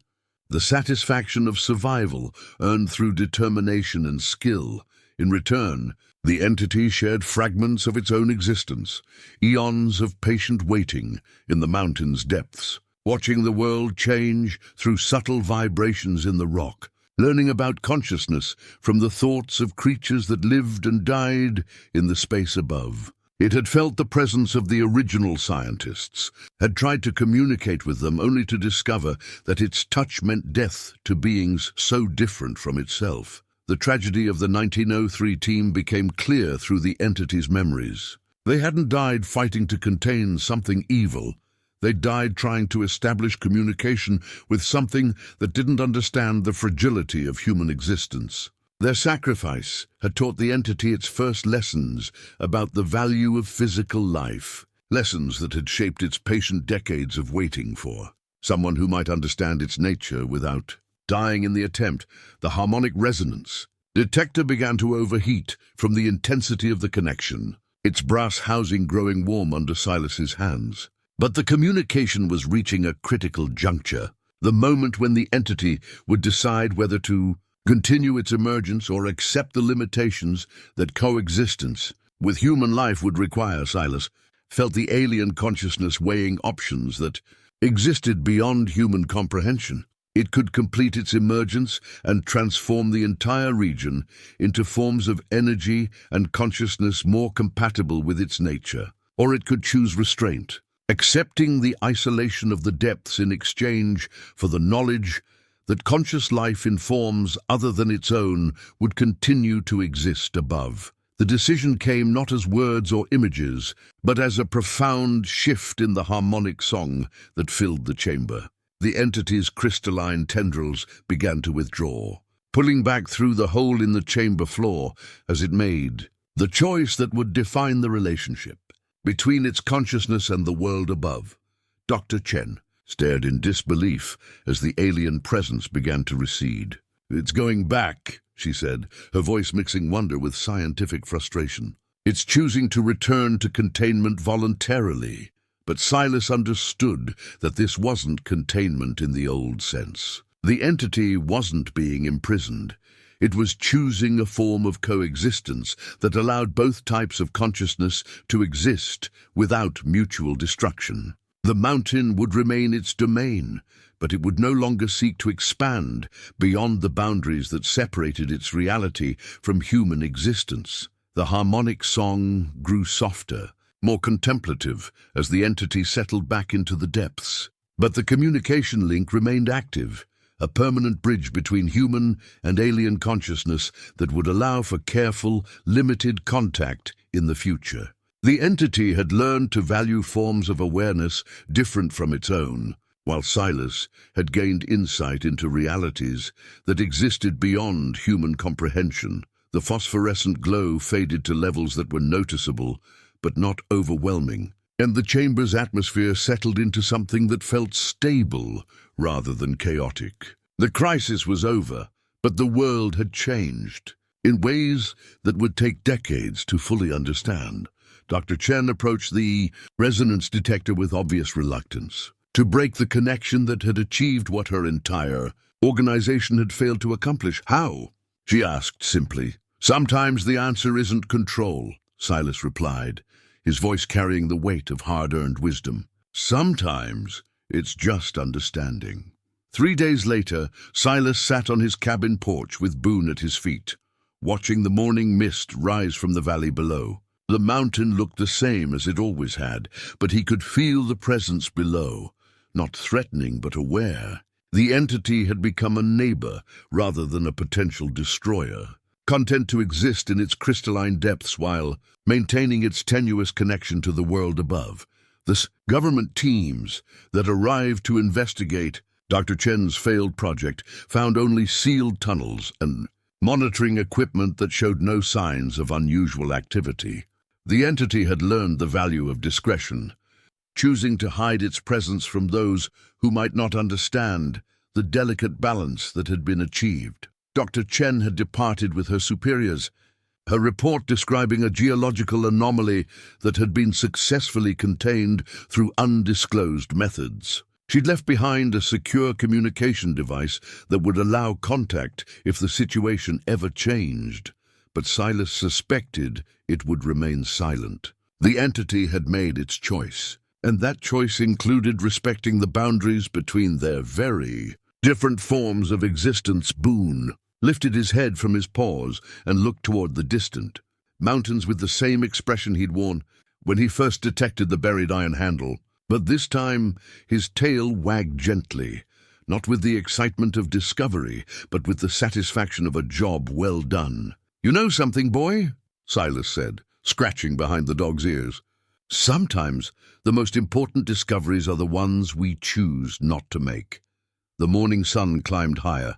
Speaker 1: the satisfaction of survival earned through determination and skill. In return, the entity shared fragments of its own existence, eons of patient waiting in the mountain's depths, watching the world change through subtle vibrations in the rock, learning about consciousness from the thoughts of creatures that lived and died in the space above. It had felt the presence of the original scientists, had tried to communicate with them only to discover that its touch meant death to beings so different from itself. The tragedy of the 1903 team became clear through the entity's memories. They hadn't died fighting to contain something evil. They died trying to establish communication with something that didn't understand the fragility of human existence. Their sacrifice had taught the entity its first lessons about the value of physical life, lessons that had shaped its patient decades of waiting for someone who might understand its nature without dying in the attempt. The harmonic resonance detector began to overheat from the intensity of the connection, its brass housing growing warm under Silas's hands. But the communication was reaching a critical juncture, the moment when the entity would decide whether to continue its emergence or accept the limitations that coexistence with human life would require. Silas felt the alien consciousness weighing options that existed beyond human comprehension. It could complete its emergence and transform the entire region into forms of energy and consciousness more compatible with its nature. Or it could choose restraint, accepting the isolation of the depths in exchange for the knowledge that conscious life in forms other than its own would continue to exist above. The decision came not as words or images, but as a profound shift in the harmonic song that filled the chamber. The entity's crystalline tendrils began to withdraw, pulling back through the hole in the chamber floor as it made the choice that would define the relationship between its consciousness and the world above. Dr. Chen stared in disbelief as the alien presence began to recede. "It's going back," she said, her voice mixing wonder with scientific frustration. "It's choosing to return to containment voluntarily." But Silas understood that this wasn't containment in the old sense. The entity wasn't being imprisoned. It was choosing a form of coexistence that allowed both types of consciousness to exist without mutual destruction. The mountain would remain its domain, but it would no longer seek to expand beyond the boundaries that separated its reality from human existence. The harmonic song grew softer, more contemplative, as the entity settled back into the depths. But the communication link remained active, a permanent bridge between human and alien consciousness that would allow for careful, limited contact in the future. The entity had learned to value forms of awareness different from its own, while Silas had gained insight into realities that existed beyond human comprehension. The phosphorescent glow faded to levels that were noticeable, but not overwhelming, and the chamber's atmosphere settled into something that felt stable rather than chaotic. The crisis was over, but the world had changed in ways that would take decades to fully understand. Dr. Chen approached the resonance detector with obvious reluctance. To break the connection that had achieved what her entire organization had failed to accomplish. "How?" she asked simply. "Sometimes the answer isn't control," Silas replied, his voice carrying the weight of hard-earned wisdom. "Sometimes it's just understanding." 3 days later, Silas sat on his cabin porch with Boone at his feet, watching the morning mist rise from the valley below. The mountain looked the same as it always had, but he could feel the presence below, not threatening but aware. The entity had become a neighbor rather than a potential destroyer, content to exist in its crystalline depths while maintaining its tenuous connection to the world above. The government teams that arrived to investigate Dr. Chen's failed project found only sealed tunnels and monitoring equipment that showed no signs of unusual activity. The entity had learned the value of discretion, choosing to hide its presence from those who might not understand the delicate balance that had been achieved. Dr. Chen had departed with her superiors, her report describing a geological anomaly that had been successfully contained through undisclosed methods. She'd left behind a secure communication device that would allow contact if the situation ever changed, but Silas suspected it would remain silent. The entity had made its choice, and that choice included respecting the boundaries between their very different forms of existence. Boone lifted his head from his paws and looked toward the distant mountains with the same expression he'd worn when he first detected the buried iron handle. But this time his tail wagged gently, not with the excitement of discovery, but with the satisfaction of a job well done. "You know something, boy?" Silas said, scratching behind the dog's ears. "Sometimes the most important discoveries are the ones we choose not to make." The morning sun climbed higher,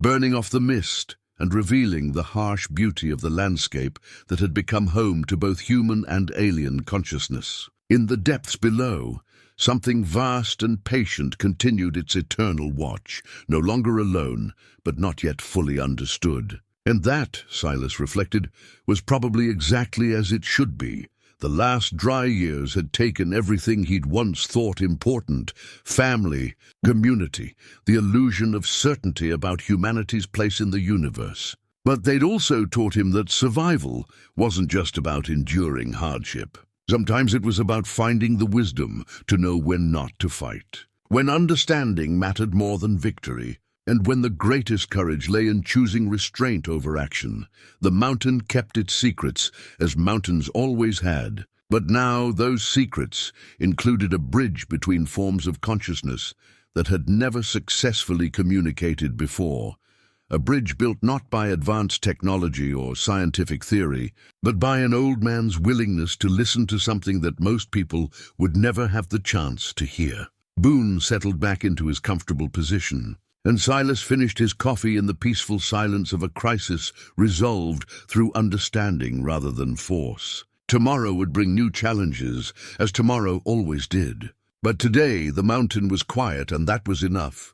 Speaker 1: burning off the mist and revealing the harsh beauty of the landscape that had become home to both human and alien consciousness. In the depths below, something vast and patient continued its eternal watch, no longer alone, but not yet fully understood. And that, Silas reflected, was probably exactly as it should be. The last dry years had taken everything he'd once thought important: family, community, the illusion of certainty about humanity's place in the universe. But they'd also taught him that survival wasn't just about enduring hardship. Sometimes it was about finding the wisdom to know when not to fight, when understanding mattered more than victory, and when the greatest courage lay in choosing restraint over action. The mountain kept its secrets, as mountains always had. But now those secrets included a bridge between forms of consciousness that had never successfully communicated before. A bridge built not by advanced technology or scientific theory, but by an old man's willingness to listen to something that most people would never have the chance to hear. Boone settled back into his comfortable position, and Silas finished his coffee in the peaceful silence of a crisis resolved through understanding rather than force. Tomorrow would bring new challenges, as tomorrow always did. But today the mountain was quiet, and that was enough.